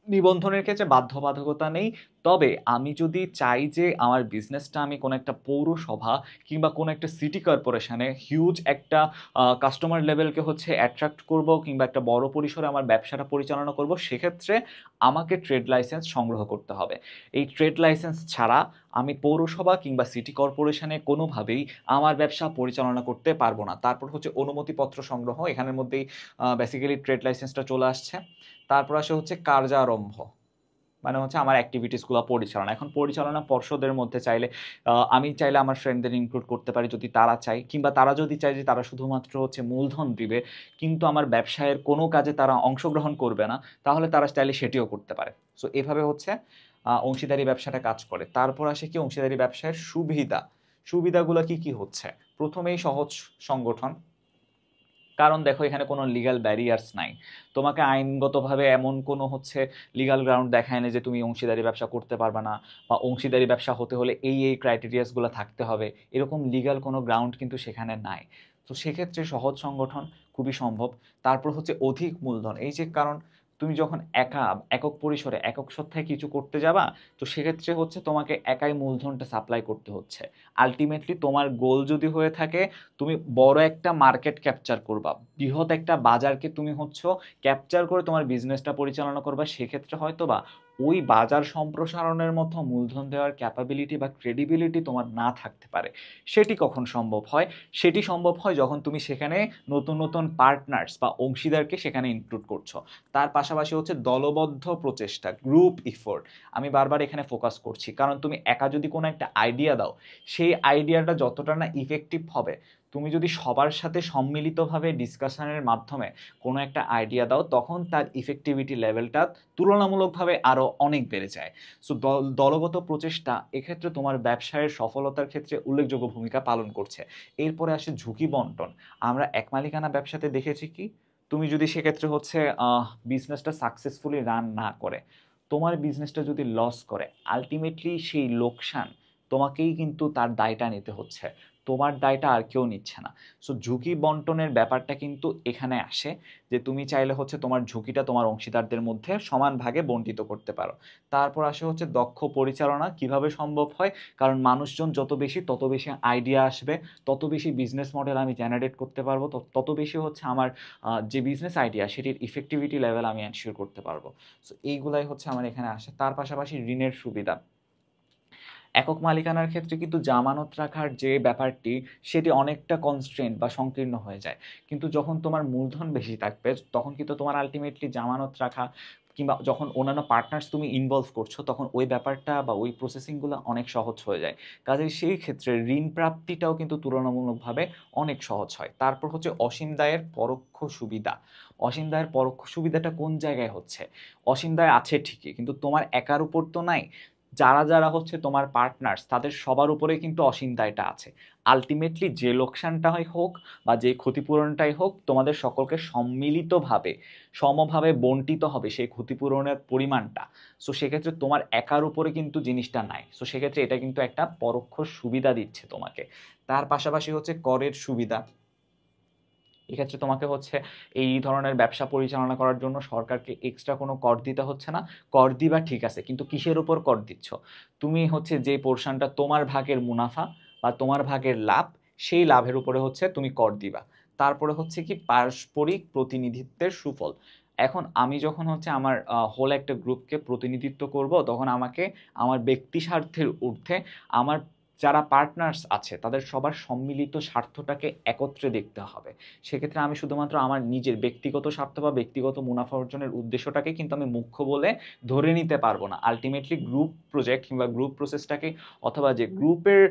নিবন্ধনের ক্ষেত্রে বাধ্যবাধকতা নেই। তবে আমি যদি চাই যে আমার বিজনেসটা আমি কোনো একটা পৌরসভা কিংবা কোনো একটা সিটি কর্পোরেশনে হিউজ একটা কাস্টমার লেভেলকে হচ্ছে অ্যাট্রাক্ট করব কিংবা একটা বড় পরিসরে আমার ব্যবসাটা পরিচালনা করব, সেক্ষেত্রে আমাকে ট্রেড লাইসেন্স সংগ্রহ করতে হবে। এই ট্রেড লাইসেন্স ছাড়া আমি পৌরসভা কিংবা সিটি কর্পোরেশনে কোনোভাবেই আমার ব্যবসা পরিচালনা করতে পারবো না। তারপর হচ্ছে অনুমতিপত্র সংগ্রহ, এখানের মধ্যেই বেসিক্যালি ট্রেড লাইসেন্সটা চলে আসছে। তারপর আসে হচ্ছে কার্যারম্ভ, মানে হচ্ছে আমার অ্যাক্টিভিটিসগুলো পরিচালনা। এখন পরিচালনা পর্ষদের মধ্যে চাইলে আমি চাইলে আমার ফ্রেন্ডদের ইনক্লুড করতে পারি যদি তারা চায়, কিংবা তারা যদি চায় যে তারা শুধুমাত্র হচ্ছে মূলধন দিবে কিন্তু আমার ব্যবসায়ের কোনো কাজে তারা অংশগ্রহণ করবে না, তাহলে তারা চাইলে সেটিও করতে পারে। সো এভাবে হচ্ছে অংশীদারি ব্যবসাটা কাজ করে। তারপর আসে কি অংশীদারি ব্যবসায়ের সুবিধা। সুবিধাগুলো কি কি হচ্ছে? প্রথমেই সহজ সংগঠন, কারণ দেখো এখানে কোনো লিগ্যাল ব্যারিয়ার্স নাই। তোমাকে আইনগতভাবে এমন কোনো হচ্ছে লিগ্যাল গ্রাউন্ড দেখায় না যে তুমি অংশীদারি ব্যবসা করতে পারবে না বা অংশীদারি ব্যবসা হতে হলে এই ক্রাইটেরিয়াসগুলো থাকতে হবে, এরকম লিগ্যাল কোনো গ্রাউন্ড কিন্তু সেখানে নাই। তো সেক্ষেত্রে সহজ সংগঠন খুবই সম্ভব। তারপর হচ্ছে অধিক মূলধন, এই যে কারণ তুমি যখন একক পরিসরে একক সত্তায় কিছু করতে যাবা, তো সেক্ষেত্রে হচ্ছে তোমাকে একাই মূলধনটা সাপ্লাই করতে হচ্ছে। আলটিমেটলি তোমার গোল যদি হয়ে থাকে তুমি বড় একটা মার্কেট ক্যাপচার করবা, বৃহৎ একটা বাজারকে তুমি হচ্ছে ক্যাপচার করে তোমার বিজনেসটা পরিচালনা করবা, সেক্ষেত্রে হয়তো বা ওই বাজার সম্প্রসারণের মতো মূলধন দেওয়ার ক্যাপাবিলিটি বা ক্রেডিবিলিটি তোমার না থাকতে পারে। সেটি কখন সম্ভব হয়? সেটি সম্ভব হয় যখন তুমি সেখানে নতুন নতুন পার্টনার্স বা অংশীদারকে সেখানে ইনক্লুড করছো। তার পাশাপাশি হচ্ছে দলবদ্ধ প্রচেষ্টা, গ্রুপ ইফোর্ট। আমি বারবার এখানে ফোকাস করছি, কারণ তুমি একা যদি কোনো একটা আইডিয়া দাও, সেই আইডিয়াটা যতটা না ইফেক্টিভ হবে, তুমি যদি সবার সাথে সম্মিলিতভাবে ডিসকাশনের মাধ্যমে কোনো একটা আইডিয়া দাও, তখন তার ইফেক্টিভিটি লেভেলটা তুলনামূলকভাবে আরও অনেক বেড়ে যায়। সো দলগত প্রচেষ্টা এক্ষেত্রে তোমার ব্যবসায়ের সফলতার ক্ষেত্রে উল্লেখযোগ্য ভূমিকা পালন করছে। এরপরে আসে ঝুঁকি বন্টন। আমরা এক মালিকানা ব্যবসাতে দেখেছি কি, তুমি যদি সেক্ষেত্রে হচ্ছে বিজনেসটা সাকসেসফুলি রান না করে, তোমার বিজনেসটা যদি লস করে, আলটিমেটলি সেই লোকসান তোমাকেই কিন্তু তার দায়টা নিতে হচ্ছে, তোমার দায়টা আর কেউ নিচ্ছে না। সো ঝুঁকি বন্টনের ব্যাপারটা কিন্তু এখানে আসে, যে তুমি চাইলে হচ্ছে তোমার ঝুঁকিটা তোমার অংশীদারদের মধ্যে সমান ভাগে বন্টিত করতে পারো। তারপর আসে হচ্ছে দক্ষ পরিচালনা কিভাবে সম্ভব হয়, কারণ মানুষজন যত বেশি, তত বেশি আইডিয়া আসবে, তত বেশি বিজনেস মডেল আমি জেনারেট করতে পারবো, তত বেশি হচ্ছে আমার যে বিজনেস আইডিয়া সেটির ইফেক্টিভিটি লেভেল আমি এনশিওর করতে পারবো। সো এইগুলাই হচ্ছে আমার এখানে আসে। তার পাশাপাশি ঋণের সুবিধা। একক মালিকানার ক্ষেত্রে কিন্তু জামানত রাখার যে ব্যাপারটি, সেটি অনেকটা কনস্ট্রেন্ট বা সংকীর্ণ হয়ে যায়। কিন্তু যখন তোমার মূলধন বেশি থাকবে, তখন কিন্তু তোমার আলটিমেটলি জামানত রাখা, কিংবা যখন অন্যান্য পার্টনার্স তুমি ইনভলভ করছো, তখন ওই ব্যাপারটা বা ওই প্রসেসিংগুলো অনেক সহজ হয়ে যায়। কাজেই সেই ক্ষেত্রে ঋণ প্রাপ্তিটাও কিন্তু তুলনামূলকভাবে অনেক সহজ হয়। তারপর হচ্ছে অসীম দায়ের পরোক্ষ সুবিধা। অসীম দায়ের পরোক্ষ সুবিধাটা কোন জায়গায় হচ্ছে? অসীম দায় আছে ঠিকই, কিন্তু তোমার একার উপর তো নাই। যারা যারা হচ্ছে তোমার পার্টনার্স, তাদের সবার উপরে কিন্তু অসীম দায়টা আছে। আলটিমেটলি যে লোকসানটাই হোক বা যে ক্ষতিপূরণটাই হোক, তোমাদের সকলকে সম্মিলিতভাবে সমভাবে বন্টিত হবে সেই ক্ষতিপূরণের পরিমাণটা। সো সেক্ষেত্রে তোমার একার উপরে কিন্তু জিনিসটা নাই। সো সেক্ষেত্রে এটা কিন্তু একটা পরোক্ষ সুবিধা দিচ্ছে তোমাকে। তার পাশাপাশি হচ্ছে করের সুবিধা। এক্ষেত্রে তোমাকে হচ্ছে এই ধরনের ব্যবসা পরিচালনা করার জন্য সরকারকে এক্সট্রা কোনো কর দিতে হচ্ছে না। কর দিবা ঠিক আছে, কিন্তু কিসের উপর কর দিচ্ছ? তুমি হচ্ছে যে পোর্শনটা তোমার ভাগের মুনাফা বা তোমার ভাগের লাভ, সেই লাভের উপরে হচ্ছে তুমি কর দিবা। তারপরে হচ্ছে কি পারস্পরিক প্রতিনিধিত্বের সুফল। এখন আমি যখন হচ্ছে আমার হোল একটা গ্রুপকে প্রতিনিধিত্ব করব, তখন আমাকে আমার ব্যক্তি স্বার্থের ঊর্ধ্বে আমার যারা পার্টনার্স আছে তাদের সবার সম্মিলিত স্বার্থটাকে একত্রে দেখতে হবে। সেক্ষেত্রে আমি শুধুমাত্র আমার নিজের ব্যক্তিগত স্বার্থ বা ব্যক্তিগত মুনাফা অর্জনের উদ্দেশ্যটাকে কিন্তু আমি মুখ্য বলে ধরে নিতে পারবো না। আলটিমেটলি গ্রুপ প্রজেক্ট কিংবা গ্রুপ প্রসেসটাকে, অথবা যে গ্রুপের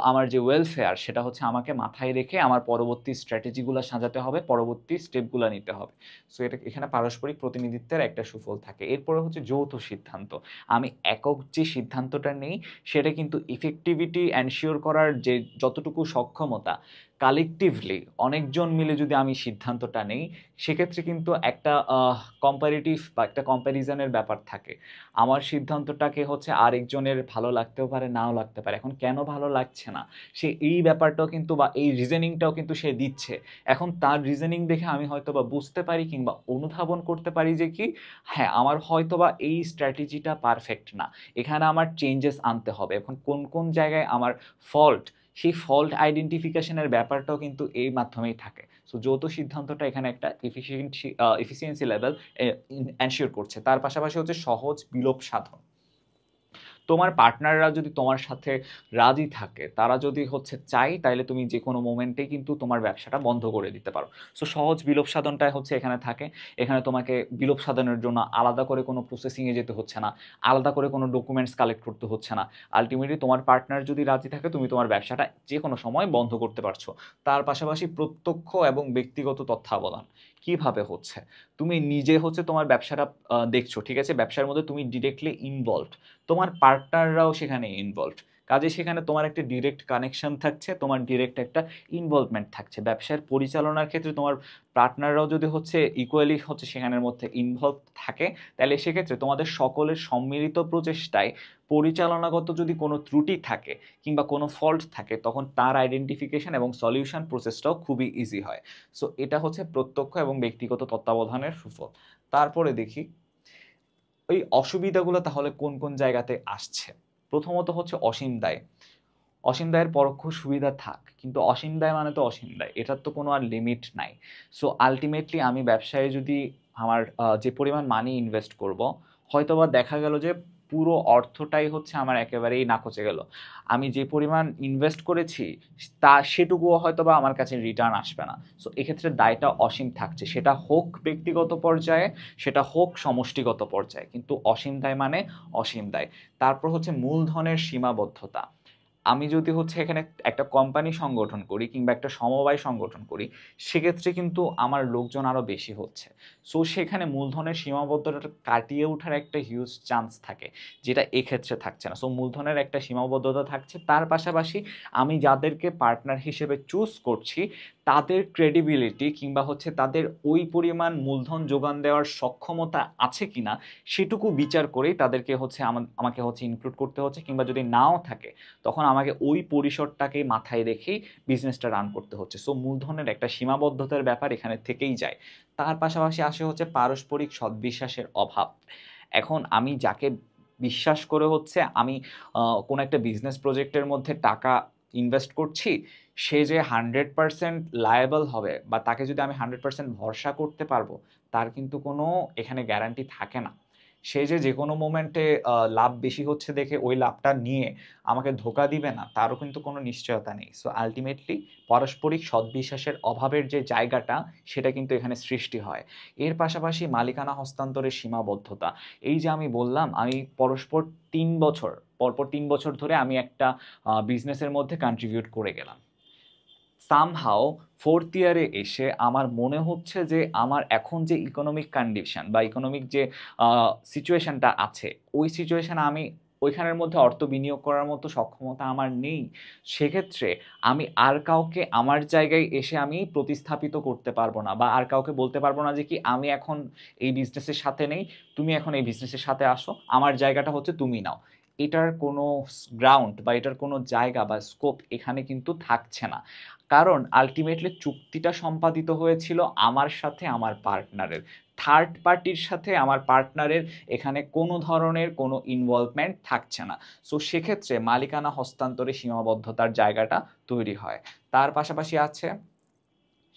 আমার যে ওয়েলফেয়ার, সেটা হচ্ছে আমাকে মাথায় রেখে আমার পরবর্তী স্ট্র্যাটেজিগুলো সাজাতে হবে, পরবর্তী স্টেপগুলো নিতে হবে। সো এটা এখানে পারস্পরিক প্রতিনিধিত্বের একটা সুফল থাকে। এরপরে হচ্ছে যৌথ সিদ্ধান্ত। আমি একক যে সিদ্ধান্তটা নেই, সেটা কিন্তু ইফেক্টিভিটি এনশিওর করার যে যতটুকু সক্ষমতা, কালেকটিভলি অনেকজন মিলে যদি আমি সিদ্ধান্তটা নেই, সেক্ষেত্রে কিন্তু একটা কম্পারেটিভ বা একটা কম্প্যারিজনের ব্যাপার থাকে। আমার সিদ্ধান্তটাকে হচ্ছে আরেকজনের ভালো লাগতেও পারে, নাও লাগতে পারে। এখন কেন ভালো লাগছে না, সে এই ব্যাপারটাও কিন্তু বা এই রিজনিংটাও কিন্তু সে দিচ্ছে। এখন তার রিজনিং দেখে আমি হয়তো বা বুঝতে পারি কিংবা অনুধাবন করতে পারি যে কি, হ্যাঁ, আমার হয়তো বা এই স্ট্র্যাটেজিটা পারফেক্ট না, এখানে আমার চেঞ্জেস আনতে হবে। এখন কোন কোন জায়গায় আমার ফল্ট, সেই ফল্ট আইডেন্টিফিকেশনের ব্যাপারটাও কিন্তু এই মাধ্যমেই থাকে। সো যৌথ সিদ্ধান্তটা এখানে একটা এফিসিয়েন্সি লেভেল এনশিওর করছে। তার পাশাপাশি হচ্ছে সহজ বিলোপ সাধন। তোমার পার্টনাররা যদি তোমার সাথে রাজি থাকে, তারা যদি হচ্ছে চাই, তাইলে তুমি যে কোনো মোমেন্টেই কিন্তু তোমার ব্যবসাটা বন্ধ করে দিতে পারো। সো সহজ বিলোপ সাধনটাই হচ্ছে এখানে থাকে। এখানে তোমাকে বিলোপ সাধনের জন্য আলাদা করে কোনো প্রসেসিংয়ে যেতে হচ্ছে না, আলাদা করে কোনো ডকুমেন্টস কালেক্ট করতে হচ্ছে না। আলটিমেটলি তোমার পার্টনার যদি রাজি থাকে, তুমি তোমার ব্যবসাটা যে কোনো সময় বন্ধ করতে পারছো। তার পাশাপাশি প্রত্যক্ষ এবং ব্যক্তিগত তত্ত্বাবধান কিভাবে হচ্ছে, তুমি নিজে হচ্ছে তোমার ব্যবসাটা দেখছো, ঠিক আছে, ব্যবসার মধ্যে তুমি ডিরেক্টলি ইনভলভড, তোমার পার্টনাররাও সেখানে ইনভলভড। কাজে সেখানে তোমার একটা ডিরেক্ট কানেকশন থাকছে, তোমার ডিরেক্ট একটা ইনভলভমেন্ট থাকছে। ব্যবসার পরিচালনার ক্ষেত্রে তোমার পার্টনাররাও যদি হচ্ছে ইকুয়ালি হচ্ছে সেখানের মধ্যে ইনভলভ থাকে, তাহলে সেক্ষেত্রে তোমাদের সকলের সম্মিলিত প্রচেষ্টায় পরিচালনাগত যদি কোনো ত্রুটি থাকে কিংবা কোনো ফল্ট থাকে, তখন তার আইডেন্টিফিকেশন এবং সলিউশন প্রসেসটাও খুবই ইজি হয়। সো এটা হচ্ছে প্রত্যক্ষ এবং ব্যক্তিগত তত্ত্বাবধানের সুফল। তারপরে দেখি ওই অসুবিধাগুলো তাহলে কোন কোন জায়গাতে আসছে। প্রথমত হচ্ছে অসীম দায়। অসীম দায়ের পরোক্ষ সুবিধা থাক, কিন্তু অসীম দায় মানে তো অসীম দায়, এটার তো কোনো আর লিমিট নাই। সো আলটিমেটলি আমি ব্যবসায় যদি আমার যে পরিমাণ মানি ইনভেস্ট করব, হয়তোবা দেখা গেল যে পুরো অর্থটাই হচ্ছে আমার একেবারেই নাকচে গেল। আমি যে পরিমাণ ইনভেস্ট করেছি সেটুকুও হয়তোবা আমার কাছে রিটার্ন আসবে না। সো এক্ষেত্রে দায়টা অসীম থাকছে। সেটা হোক ব্যক্তিগত পর্যায়ে, সেটা হোক সমষ্টিগত পর্যায়ে। কিন্তু অসীম দায় মানে অসীম দায়। তারপর হচ্ছে মূলধনের সীমাবদ্ধতা। আমি যদি হচ্ছে এখানে একটা কোম্পানি সংগঠন করি কিংবা একটা সমবায় সংগঠন করি, সেক্ষেত্রে কিন্তু আমার লোকজন আরো বেশি হচ্ছে। সো সেখানে মূলধনের সীমাবদ্ধতাটা কাটিয়ে ওঠার একটা হিউজ চান্স থাকে, যেটা এক্ষেত্রে থাকছে না। সো মূলধনের একটা সীমাবদ্ধতা থাকছে, তার পাশাপাশি আমি যাদেরকে পার্টনার হিসেবে চুজ করছি তাদের ক্রেডিবিলিটি কিংবা হচ্ছে তাদের ওই পরিমাণ মূলধন যোগান দেওয়ার সক্ষমতা আছে কিনা সেটুকু বিচার করেই তাদেরকে হচ্ছে আমাকে হচ্ছে ইনক্লুড করতে হচ্ছে, কিংবা যদি নাও থাকে তখন আমাকে ওই পরিসরটাকে মাথায় রেখেই বিজনেসটা রান করতে হচ্ছে। সো মূলধনের একটা সীমাবদ্ধতার ব্যাপার এখানে থেকেই যায়। তার পাশাপাশি আসে হচ্ছে পারস্পরিক সদ্বিশ্বাসের অভাব। এখন আমি যাকে বিশ্বাস করে হচ্ছে আমি কোনো একটা বিজনেস প্রজেক্টের মধ্যে টাকা ইনভেস্ট করছি, সে যে 100% লায়েবল হবে বা তাকে যদি আমি 100% ভরসা করতে পারবো, তার কিন্তু কোনো এখানে গ্যারান্টি থাকে না। সে যে যে কোনো মোমেন্টে লাভ বেশি হচ্ছে দেখে ওই লাভটা নিয়ে আমাকে ধোকা দিবে না, তারও কিন্তু কোনো নিশ্চয়তা নেই। সো আলটিমেটলি পারস্পরিক সদ্বিশ্বাসের অভাবের যে জায়গাটা, সেটা কিন্তু এখানে সৃষ্টি হয়। এর পাশাপাশি মালিকানা হস্তান্তরের সীমাবদ্ধতা। এই যে আমি বললাম আমি পরস্পর 3 বছর পরপর 3 বছর ধরে আমি একটা বিজনেসের মধ্যে কন্ট্রিবিউট করে গেলাম। সামহাও ফোর্থ ইয়ারে এসে আমার মনে হচ্ছে যে আমার এখন যে ইকোনমিক কন্ডিশন বা ইকোনমিক যে সিচুয়েশনটা আছে, ওই সিচুয়েশনে আমি ওইখানের মধ্যে অর্থ বিনিয়োগ করার মতো সক্ষমতা আমার নেই। সেক্ষেত্রে আমি আর কাউকে আমার জায়গায় এসে আমি প্রতিস্থাপিত করতে পারবো না, বা আর কাউকে বলতে পারবো না যে কি আমি এখন এই বিজনেসের সাথে নেই, তুমি এখন এই বিজনেসের সাথে আসো, আমার জায়গাটা হচ্ছে তুমি নাও। এটার কোনো গ্রাউন্ড বা এটার কোনো জায়গা বা স্কোপ এখানে কিন্তু থাকছে না। কারণ আলটিমেটলি চুক্তিটা সম্পাদিত হয়েছিল আমার সাথে আমার পার্টনারের। থার্ড পার্টির সাথে আমার পার্টনারের এখানে কোনো ধরনের কোনো ইনভলভমেন্ট থাকছে না। সো সেক্ষেত্রে মালিকানা হস্তান্তরে সীমাবদ্ধতার জায়গাটা তৈরি হয়। তার পাশাপাশি আছে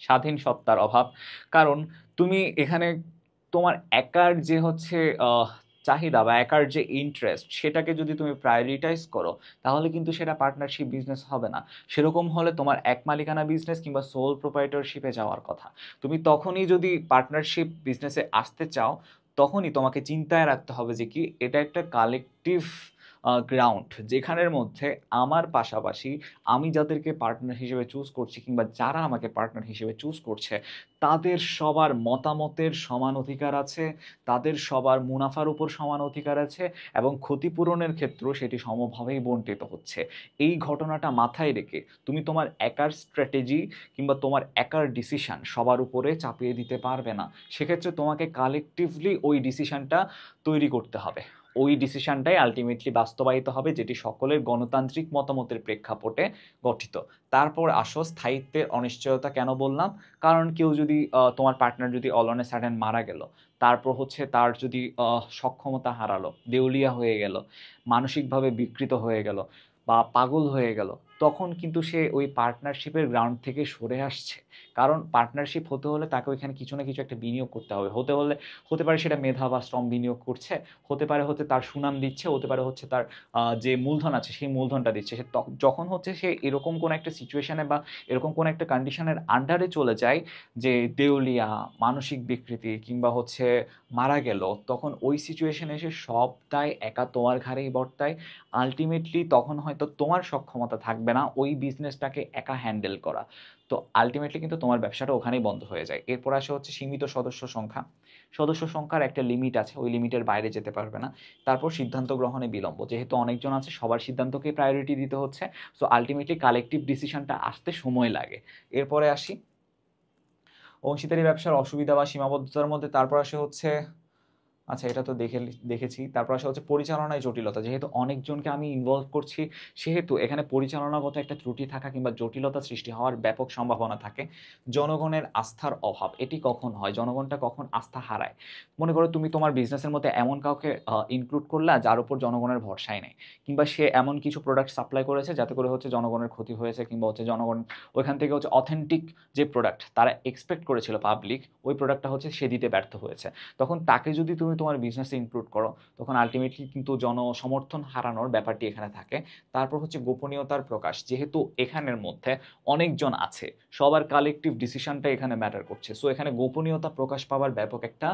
স্বাধীন সত্তার অভাব। কারণ তুমি এখানে তোমার একার যে হচ্ছে চাহিদা বা একার যে ইন্টারেস্ট, সেটাকে যদি তুমি প্রায়োরিটাইজ করো, তাহলে কিন্তু সেটা পার্টনারশিপ বিজনেস হবে না। সেরকম হলে তোমার এক মালিকানা বিজনেস কিংবা সোল প্রোপাইটরশিপে যাওয়ার কথা। তুমি তখনই যদি পার্টনারশিপ বিজনেসে আসতে চাও, তখনই তোমাকে চিন্তায় রাখতে হবে যে কি এটা একটা কালেকটিভ গ্রাউন্ড, যেখানের মধ্যে আমার পাশাপাশি আমি যাদেরকে পার্টনার হিসেবে চুজ করছি কিংবা যারা আমাকে পার্টনার হিসেবে চুজ করছে, তাদের সবার মতামতের সমান অধিকার আছে, তাদের সবার মুনাফার উপর সমান অধিকার আছে, এবং ক্ষতিপূরণের ক্ষেত্রেও সেটি সমভাবেই বণ্টিত হচ্ছে। এই ঘটনাটা মাথায় রেখে তুমি তোমার একার স্ট্র্যাটেজি কিংবা তোমার একার ডিসিশন সবার উপরে চাপিয়ে দিতে পারবে না। সেক্ষেত্রে তোমাকে কালেকটিভলি ওই ডিসিশনটা তৈরি করতে হবে। ওই ডিসিশনটাই আলটিমেটলি বাস্তবায়িত হবে, যেটি সকলের গণতান্ত্রিক মতামতের প্রেক্ষাপটে গঠিত। তারপর আসো স্থায়িত্বের অনিশ্চয়তা। কেন বললাম? কারণ কেউ যদি তোমার পার্টনার যদি অল অন এ সাডেন মারা গেল, তারপর হচ্ছে তার যদি সক্ষমতা হারালো, দেউলিয়া হয়ে গেল, মানসিকভাবে বিকৃত হয়ে গেল বা পাগল হয়ে গেল, তখন কিন্তু সে ওই পার্টনারশিপের গ্রাউন্ড থেকে সরে আসছে। কারণ পার্টনারশিপ হতে হলে তাকে ওইখানে কিছু না কিছু একটা বিনিয়োগ করতে হবে। হতে পারে সেটা মেধা বা শ্রম বিনিয়োগ করছে, হতে পারে হচ্ছে তার সুনাম দিচ্ছে, হতে পারে হচ্ছে তার যে মূলধন আছে সেই মূলধনটা দিচ্ছে। যখন হচ্ছে সে এরকম কোনো একটা সিচুয়েশনে বা এরকম কোনো একটা কন্ডিশনের আন্ডারে চলে যায় যে দেউলিয়া, মানসিক বিকৃতি কিংবা হচ্ছে মারা গেল, তখন ওই সিচুয়েশনে এসে সব দায় একা তোমার ঘাড়েই বর্তায়। আলটিমেটলি তখন হয়তো তোমার সক্ষমতা থাকবে না ওই বিজনেসটাকে একা হ্যান্ডেল করা। তো আলটিমেটলি কিন্তু তোমার ব্যবসাটা ওখানেই বন্ধ হয়ে যায়। এরপর আসে হচ্ছে সীমিত সদস্য সংখ্যা। সদস্য সংখ্যার একটা লিমিট আছে, ওই লিমিটের বাইরে যেতে পারবে না। তারপর সিদ্ধান্ত গ্রহণে বিলম্ব। যেহেতু অনেকজন আছে, সবার সিদ্ধান্তকেই প্রায়োরিটি দিতে হচ্ছে। সো আলটিমেটলি কালেকটিভ ডিসিশনটা আসতে সময় লাগে। এরপরে আসি অংশীদারি ব্যবসার অসুবিধা বা সীমাবদ্ধতার মধ্যে। তারপর আসে হচ্ছে, আচ্ছা এটা তো দেখেছি। তারপর আসা হচ্ছে পরিচালনায় জটিলতা। যেহেতু অনেকজনকে আমি ইনভলভ করছি, সেহেতু এখানে পরিচালনাগত একটা ত্রুটি থাকা কিংবা জটিলতা সৃষ্টি হওয়ার ব্যাপক সম্ভাবনা থাকে। জনগণের আস্থার অভাব। এটি কখন হয়? জনগণটা কখন আস্থা হারায়? মনে করো তুমি তোমার বিজনেসের মধ্যে এমন কাউকে ইনক্লুড করলা যার উপর জনগণের ভরসাই নেই, কিংবা সে এমন কিছু প্রোডাক্ট সাপ্লাই করেছে যাতে করে হচ্ছে জনগণের ক্ষতি হয়েছে, কিংবা হচ্ছে জনগণ ওইখান থেকে হচ্ছে অথেন্টিক যে প্রোডাক্ট তারা এক্সপেক্ট করেছিল পাবলিক, ওই প্রোডাক্টটা হচ্ছে সে দিতে ব্যর্থ হয়েছে। তখন তাকে যদি তুমি তুমি তোমার বিজনেসে ইনক্লুড করো তখন আলটিমেটলি কিন্তু জনসমর্থন হারানোর ব্যাপারটি এখানে থাকে। তারপর হচ্ছে গোপনীয়তার প্রকাশ, যেহেতু এখানের মধ্যে অনেকজন আছে, সবার কালেকটিভ ডিসিশনটা এখানে ম্যাটার করছে, সো এখানে গোপনীয়তা প্রকাশ পাওয়ার ব্যাপক একটা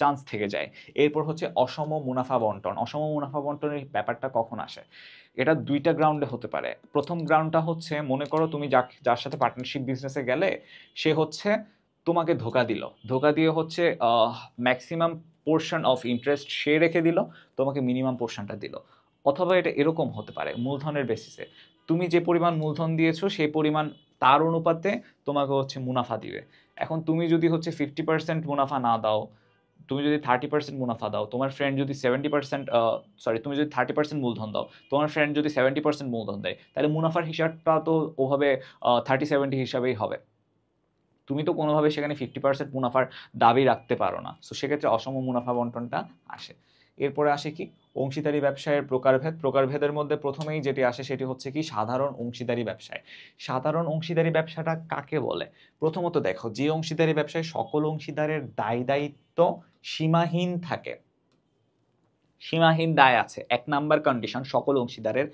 চান্স থেকে যায়। এরপর হচ্ছে অসম মুনাফা বন্টন। অসম মুনাফা বন্টনের ব্যাপারটা কখন আসে? এটা দুইটা গ্রাউন্ডে হতে পারে। প্রথম গ্রাউন্ডটা হচ্ছে, মনে করো তুমি যার সাথে পার্টনারশিপ বিজনেসে গেলে, সে হচ্ছে তোমাকে ধোকা দিল, ধোকা দিয়ে হচ্ছে ম্যাক্সিমাম পোর্শন অফ ইন্টারেস্ট সে রেখে দিল, তোমাকে মিনিমাম পোর্শনটা দিল। অথবা এটা এরকম হতে পারে মূলধনের বেসিসে, তুমি যে পরিমাণ মূলধন দিয়েছো সেই পরিমাণ তার অনুপাতে তোমাকে হচ্ছে মুনাফা দিবে। এখন তুমি যদি হচ্ছে 50% মুনাফা না দাও, তুমি যদি 30% মুনাফা দাও, তোমার ফ্রেন্ড যদি 70%, সরি, তুমি যদি 30% মূলধন দাও, তোমার ফ্রেন্ড যদি 70% মূলধন দেয়, তাহলে মুনাফার হিসাবটা তো ওভাবে 30-70 হিসাবেই হবে। তুমি তো কোনোভাবে সেখানে 50% মুনাফার দাবি রাখতে পারো না, সো সেক্ষেত্রে অসম মুনাফা বন্টনটা আসে। এরপরে আসে কি অংশীদারি ব্যবসায়ের প্রকারভেদ। প্রকারভেদের মধ্যে প্রথমেই যেটি আসে সেটি হচ্ছে কি সাধারণ অংশীদারি ব্যবসায়। সাধারণ অংশীদারি ব্যবসাটা কাকে বলে? প্রথমত দেখো, যে অংশীদারি ব্যবসায় সকল অংশীদারের দায় দায়িত্ব সীমাহীন থাকে, সীমাহীন দায় আছে, 1 নাম্বার কন্ডিশন সকল অংশীদারের,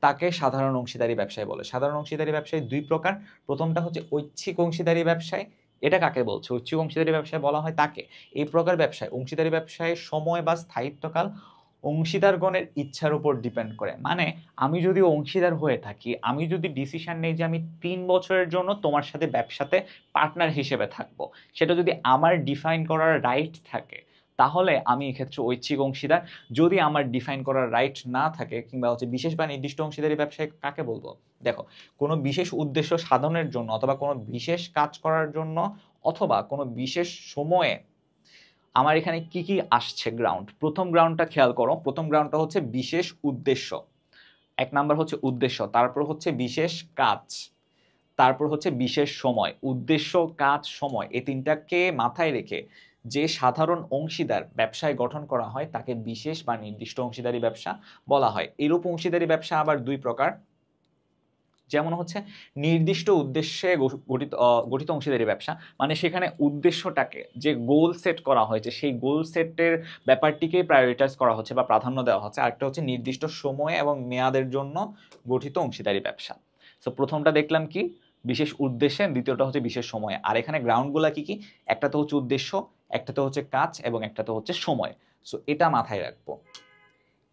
তাকে সাধারণ অংশীদারি ব্যবসায় বলে। সাধারণ অংশীদারি ব্যবসায় দুই প্রকার। প্রথমটা হচ্ছে ঐচ্ছিক অংশীদারি ব্যবসায়। এটা কাকে বলছে? ঐচ্ছিক অংশীদারি ব্যবসায় বলা হয় তাকে। এই প্রকার ব্যবসায়, অংশীদারি ব্যবসায় সময় বা স্থায়িত্বকাল অংশীদারগণের ইচ্ছার উপর ডিপেন্ড করে। মানে আমি যদি অংশীদার হয়ে থাকি, আমি যদি ডিসিশন নেই যে আমি 3 বছরের জন্য তোমার সাথে ব্যবসাতে পার্টনার হিসেবে থাকবো, সেটা যদি আমার ডিফাইন করার রাইট থাকে, তাহলে আমি এক্ষেত্রে ঐচ্ছিক অংশীদার। যদি আমার ডিফাইন করার রাইট না থাকে, কিংবা হচ্ছে বিশেষ বা নির্দিষ্ট অংশীদারি ব্যবসায় কাকে বলবো? দেখো, কোনো বিশেষ উদ্দেশ্য সাধনের জন্য, অথবা কোনো বিশেষ কাজ করার জন্য, অথবা কোনো বিশেষ সময়ে আমার এখানে কি কি আসছে গ্রাউন্ড, প্রথম গ্রাউন্ডটা খেয়াল করো। প্রথম গ্রাউন্ডটা হচ্ছে বিশেষ উদ্দেশ্য। 1 নাম্বার হচ্ছে উদ্দেশ্য, তারপর হচ্ছে বিশেষ কাজ, তারপর হচ্ছে বিশেষ সময়। উদ্দেশ্য, কাজ, সময়, এই তিনটাকে মাথায় রেখে যে সাধারণ অংশীদার ব্যবসায় গঠন করা হয় তাকে বিশেষ বা নির্দিষ্ট অংশীদারি ব্যবসা বলা হয়। এরূপ অংশীদারি ব্যবসা আবার দুই প্রকার। যেমন হচ্ছে নির্দিষ্ট উদ্দেশ্যে গঠিত অংশীদারি ব্যবসা, মানে সেখানে উদ্দেশ্যটাকে, যে গোল সেট করা হয়েছে সেই গোল সেটের ব্যাপারটিকেই প্রায়োরিটাইজ করা হচ্ছে বা প্রাধান্য দেওয়া হচ্ছে। আরেকটা হচ্ছে নির্দিষ্ট সময় এবং মেয়াদের জন্য গঠিত অংশীদারি ব্যবসা। সো প্রথমটা দেখলাম কি বিশেষ উদ্দেশ্যে, দ্বিতীয়টা হচ্ছে বিশেষ সময়ে। আর এখানে গ্রাউন্ডগুলা কি কি? একটা তো হচ্ছে উদ্দেশ্য, একটা তো হচ্ছে কাজ, এবং একটা তো হচ্ছে সময়। সো এটা মাথায় রাখবো।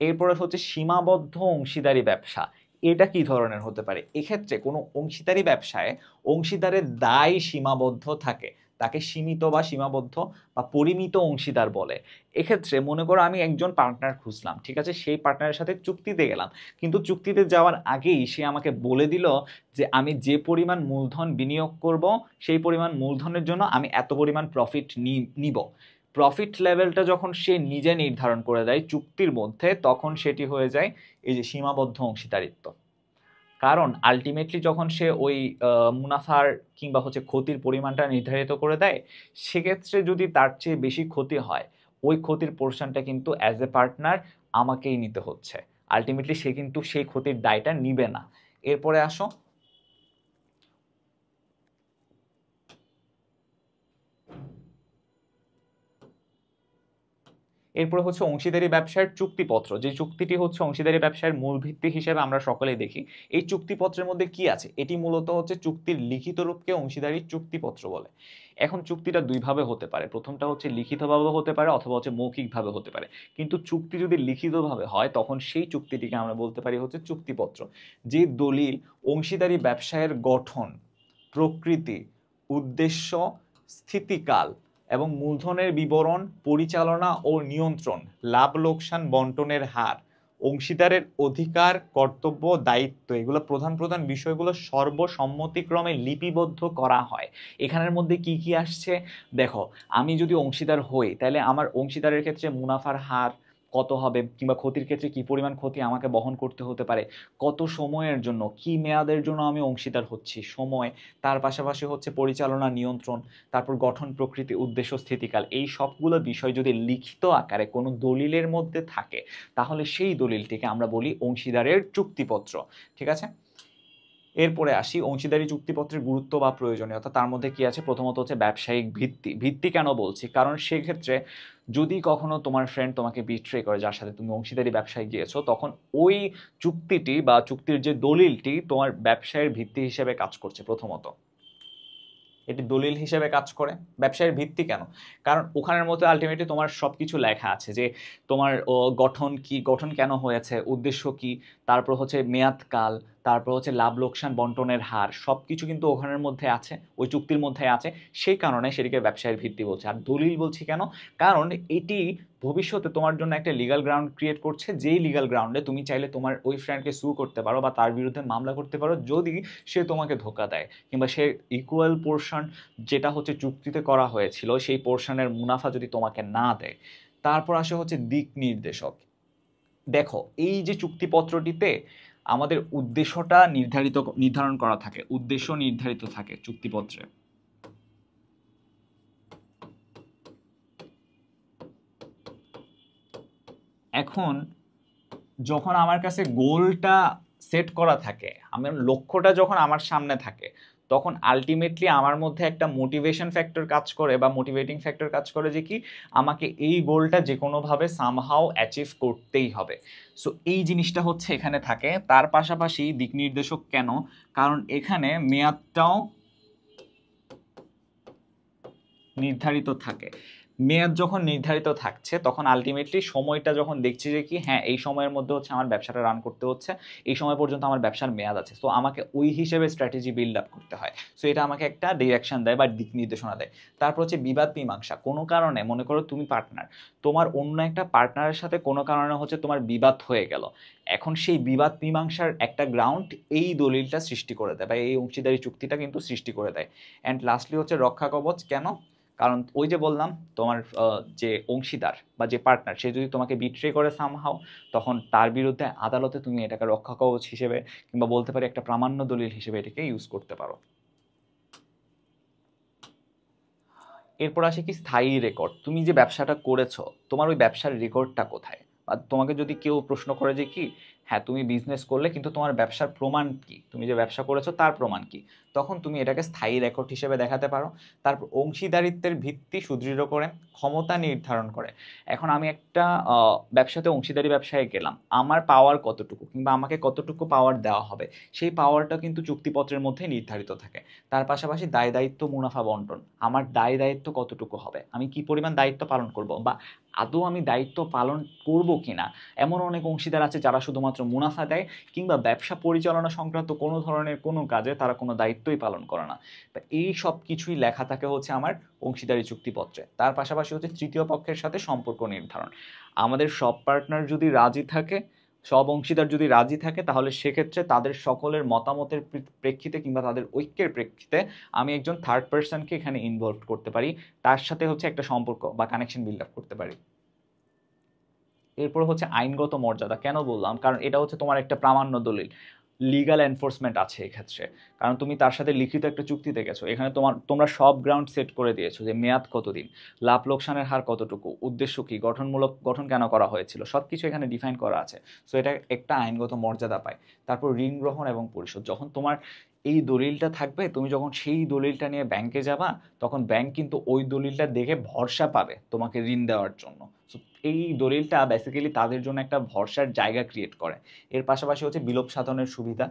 এরপরে হচ্ছে সীমাবদ্ধ অংশীদারি ব্যবসা। এটা কি ধরনের হতে পারে? এক্ষেত্রে কোনো অংশীদারি ব্যবসায় অংশীদারের দায় সীমাবদ্ধ থাকে, তাকে সীমিত বা সীমাবদ্ধ বা পরিমিত অংশীদার বলে। এক্ষেত্রে মনে করো আমি একজন পার্টনার খুঁজলাম, ঠিক আছে, সেই পার্টনারের সাথে চুক্তিতে গেলাম, কিন্তু চুক্তিতে যাওয়ার আগেই সে আমাকে বলে দিল যে আমি যে পরিমাণ মূলধন বিনিয়োগ করব, সেই পরিমাণ মূলধনের জন্য আমি এত পরিমাণ প্রফিট নিব। প্রফিট লেভেলটা যখন সে নিজে নির্ধারণ করে দেয় চুক্তির মধ্যে, তখন সেটি হয়ে যায় এই যে সীমাবদ্ধ অংশীদারিত্ব। কারণ আলটিমেটলি যখন সে ওই মুনাফার কিংবা হচ্ছে ক্ষতির পরিমাণটা নির্ধারিত করে দেয়, সেক্ষেত্রে যদি তার চেয়ে বেশি ক্ষতি হয়, ওই ক্ষতির পোর্শনটা কিন্তু অ্যাজ এ পার্টনার আমাকেই নিতে হচ্ছে। আলটিমেটলি সে কিন্তু সেই ক্ষতির দায়টা নিবে না। এরপরে আসো এরপরে হচ্ছে অংশীদারি ব্যবসার চুক্তিপত্র, যে চুক্তিটি হচ্ছে অংশীদারি ব্যবসার মূল ভিত্তি হিসেবে আমরা সকলেই দেখি। এই চুক্তিপত্রের মধ্যে কি আছে? এটি মূলত হচ্ছে চুক্তির লিখিত রূপকে অংশীদারি চুক্তিপত্র বলে। এখন চুক্তিটা দুইভাবে হতে পারে, প্রথমটা হচ্ছে লিখিতভাবে হতে পারে, অথবা হচ্ছে মৌখিকভাবে হতে পারে। কিন্তু চুক্তি যদি লিখিতভাবে হয়, তখন সেই চুক্তিটিকে আমরা বলতে পারি হচ্ছে চুক্তিপত্র। যে দলিল অংশীদারি ব্যবসায়ের গঠন, প্রকৃতি, উদ্দেশ্য, স্থিতিকাল এবং মূলধনের বিবরণ, পরিচালনা ও নিয়ন্ত্রণ, লাভ লোকসান বন্টনের হার, অংশীদারের অধিকার, কর্তব্য, দায়িত্ব, এগুলো প্রধান প্রধান বিষয়গুলো সর্বসম্মতিক্রমে লিপিবদ্ধ করা হয়। এখানের মধ্যে কি কি আসছে দেখো, আমি যদি অংশীদার হই, তাহলে আমার অংশীদারের ক্ষেত্রে মুনাফার হার কত হবে, কিংবা ক্ষতির ক্ষেত্রে কি পরিমাণ ক্ষতি আমাকে বহন করতে হতে পারে, কত সময়ের জন্য, কি মেয়াদের জন্য আমি অংশীদার হচ্ছি, সময়, তার পাশাপাশি হচ্ছে পরিচালনা, নিয়ন্ত্রণ, তারপর গঠন, প্রকৃতি, উদ্দেশ্য, স্থিতিকাল, এই সবগুলো বিষয় যদি লিখিত আকারে কোনো দলিলের মধ্যে থাকে, তাহলে সেই দলিলটিকে আমরা বলি অংশীদারের চুক্তিপত্র। ঠিক আছে? এরপরে আসি অংশীদারি চুক্তিপত্রের গুরুত্ব বা প্রয়োজনীয়তা। তার মধ্যে কি আছে? প্রথমত হচ্ছে ব্যবসায়িক ভিত্তি। ভিত্তি কেন বলছি? কারণ সেক্ষেত্রে যদি কখনো তোমার ফ্রেন্ড তোমাকে বিট্রে করে, যার সাথে তুমি অংশীদারি ব্যবসায় গিয়েছো, তখন ওই চুক্তিটি বা চুক্তির যে দলিলটি তোমার ব্যবসায়ের ভিত্তি হিসেবে কাজ করছে। প্রথমত এটি দলিল হিসেবে কাজ করে। ব্যবসায়ের ভিত্তি কেন? কারণ ওখানের মধ্যে আলটিমেটলি তোমার সবকিছু লেখা আছে, যে তোমার গঠন কি, গঠন কেন হয়েছে, উদ্দেশ্য কি, তারপর হচ্ছে মেয়াদকাল, তারপর হচ্ছে লাভ লোকসান বন্টনের হার, সবকিছু কিন্তু ওখানের মধ্যে আছে, ওই চুক্তির মধ্যে আছে। সেই কারণে সেটিকে ব্যবসায়ের ভিত্তি বলছে। আর দলিল বলছি কেন? কারণ এটি ভবিষ্যতে তোমার জন্য একটা লিগ্যাল গ্রাউন্ড ক্রিয়েট করছে, যেই লিগ্যাল গ্রাউন্ডে তুমি চাইলে তোমার ওই ফ্রেন্ডকে সু করতে পারো বা তার বিরুদ্ধে মামলা করতে পারো, যদি সে তোমাকে ধোঁকা দেয় কিংবা সে ইকুয়াল পোর্শন যেটা হচ্ছে চুক্তিতে করা হয়েছিল সেই পোর্শনের মুনাফা যদি তোমাকে না দেয়। তারপর আসে হচ্ছে দিক নির্দেশক। দেখো, এই যে চুক্তিপত্রটিতে আমাদের উদ্দেশ্যটা নির্ধারণ করা থাকে, উদ্দেশ্য নির্ধারিত থাকে চুক্তিপত্রে। এখন যখন আমার কাছে গোলটা সেট করা থাকে, আমার লক্ষ্যটা যখন আমার সামনে থাকে, তখন আলটিমেটলি আমার মধ্যে একটা মোটিভেশন ফ্যাক্টর কাজ করে বা মোটিভেটিং ফ্যাক্টর কাজ করে, যে কি আমাকে এই গোলটা যে কোনোভাবে সামহাও অ্যাচিভ করতেই হবে। সো এই জিনিসটা হচ্ছে এখানে থাকে। তার পাশাপাশি দিক নির্দেশক কেন? কারণ এখানে মেয়াদটাও নির্ধারিত থাকে। মেয়াদ যখন নির্ধারিত থাকছে, তখন আলটিমেটলি সময়টা যখন দেখছি যে কি হ্যাঁ এই সময়ের মধ্যে হচ্ছে আমার ব্যবসাটা রান করতে হচ্ছে, এই সময় পর্যন্ত আমার ব্যবসার মেয়াদ আছে, তো আমাকে ওই হিসেবে স্ট্র্যাটেজি বিল্ড আপ করতে হয়। সো এটা আমাকে একটা ডিরেকশন দেয় বা দিক নির্দেশনা দেয়। তারপর হচ্ছে বিবাদ মীমাংসা। কোনো কারণে মনে করো তুমি পার্টনার, তোমার অন্য একটা পার্টনারের সাথে কোনো কারণে হচ্ছে তোমার বিবাদ হয়ে গেল, এখন সেই বিবাদ মীমাংসার একটা গ্রাউন্ড এই দলিলটা সৃষ্টি করে দেয় বা এই অংশীদারি চুক্তিটা কিন্তু সৃষ্টি করে দেয়। অ্যান্ড লাস্টলি হচ্ছে রক্ষা কবচ। কেন? কারণ ওই যে বললাম, তোমার যে অংশীদার বা যে পার্টনার, সে যদি তোমাকে বিট্রে করে সামহাও, তখন তার বিরুদ্ধে আদালতে তুমি এটাকে রক্ষা কবচ হিসেবে কিংবা বলতে পারি একটা প্রামাণ্য দলিল হিসেবে এটাকে ইউজ করতে পারো। এরপর আসে কি স্থায়ী রেকর্ড। তুমি যে ব্যবসাটা করেছো, তোমার ওই ব্যবসার রেকর্ডটা কোথায়? আর তোমাকে যদি কেউ প্রশ্ন করে যে কি হ্যাঁ তুমি বিজনেস করলে কিন্তু তোমার ব্যবসার প্রমাণ কি, তুমি যে ব্যবসা করেছো তার প্রমাণ কি, তখন তুমি এটাকে স্থায়ী রেকর্ড হিসেবে দেখাতে পারো। তারপর অংশীদারিত্বের ভিত্তি সুদৃঢ় করে, ক্ষমতা নির্ধারণ করে। এখন আমি একটা ব্যবসাতে অংশীদারি ব্যবসায় গেলাম, আমার পাওয়ার কতটুকু কিংবা আমাকে কতটুকু পাওয়ার দেওয়া হবে, সেই পাওয়ারটা কিন্তু চুক্তিপত্রের মধ্যে নির্ধারিত থাকে। তার পাশাপাশি দায় দায়িত্ব মুনাফা বন্টন। আমার দায় দায়িত্ব কতটুকু হবে, আমি কি পরিমাণ দায়িত্ব পালন করব, বা আদৌ আমি দায়িত্ব পালন করব কিনা। এমন অনেক অংশীদার আছে যারা শুধুমাত্র মুনাফা দেয় কিংবা ব্যবসা পরিচালনা সংক্রান্ত কোনো ধরনের কোনো কাজে তারা কোনো দায়িত্বই পালন করে না। এই সব কিছুই লেখা থাকে হচ্ছে আমার অংশীদারি চুক্তিপত্রে। তার পাশাপাশি হচ্ছে তৃতীয় পক্ষের সাথে সম্পর্ক নির্ধারণ। আমাদের সব পার্টনার যদি রাজি থাকে, সব অংশীদার যদি রাজি থাকে, তাহলে সেক্ষেত্রে তাদের সকলের মতামতের প্রেক্ষিতে কিংবা তাদের ঐক্যের প্রেক্ষিতে আমি একজন থার্ড পার্সনকে এখানে ইনভলভ করতে পারি, তার সাথে হচ্ছে একটা সম্পর্ক বা কানেকশন বিল্ড আপ করতে পারি। এরপর হচ্ছে আইনগত মর্যাদা। কেন বললাম? কারণ এটা হচ্ছে তোমার একটা প্রামাণ্য দলিল, লিগাল এনফোর্সমেন্ট আছে এক্ষেত্রে। কারণ তুমি তার সাথে লিখিত একটা চুক্তিতে গেছো, এখানে তোমরা সব গ্রাউন্ড সেট করে দিয়েছো, যে মেয়াদ কতদিন, লাভ লোকসানের হার কতটুকু, উদ্দেশ্য কি, গঠন কেন করা হয়েছিল, সব কিছু এখানে ডিফাইন করা আছে। সো এটা একটা আইনগত মর্যাদা পায়। তারপর ঋণ গ্রহণ এবং পরিশোধ। যখন তোমার এই দলিলটা থাকবে, তুমি যখন সেই দলিলটা নিয়ে ব্যাংকে যাবা, তখন ব্যাংক কিন্তু ওই দলিলটা দেখে ভরসা পাবে তোমাকে ঋণ দেওয়ার জন্য। সো এই দলিলটা বেসিক্যালি তাদের জন্য একটা ভরসার জায়গা ক্রিয়েট করে। এর পাশাপাশি হচ্ছে বিলোপ সাধনের সুবিধা।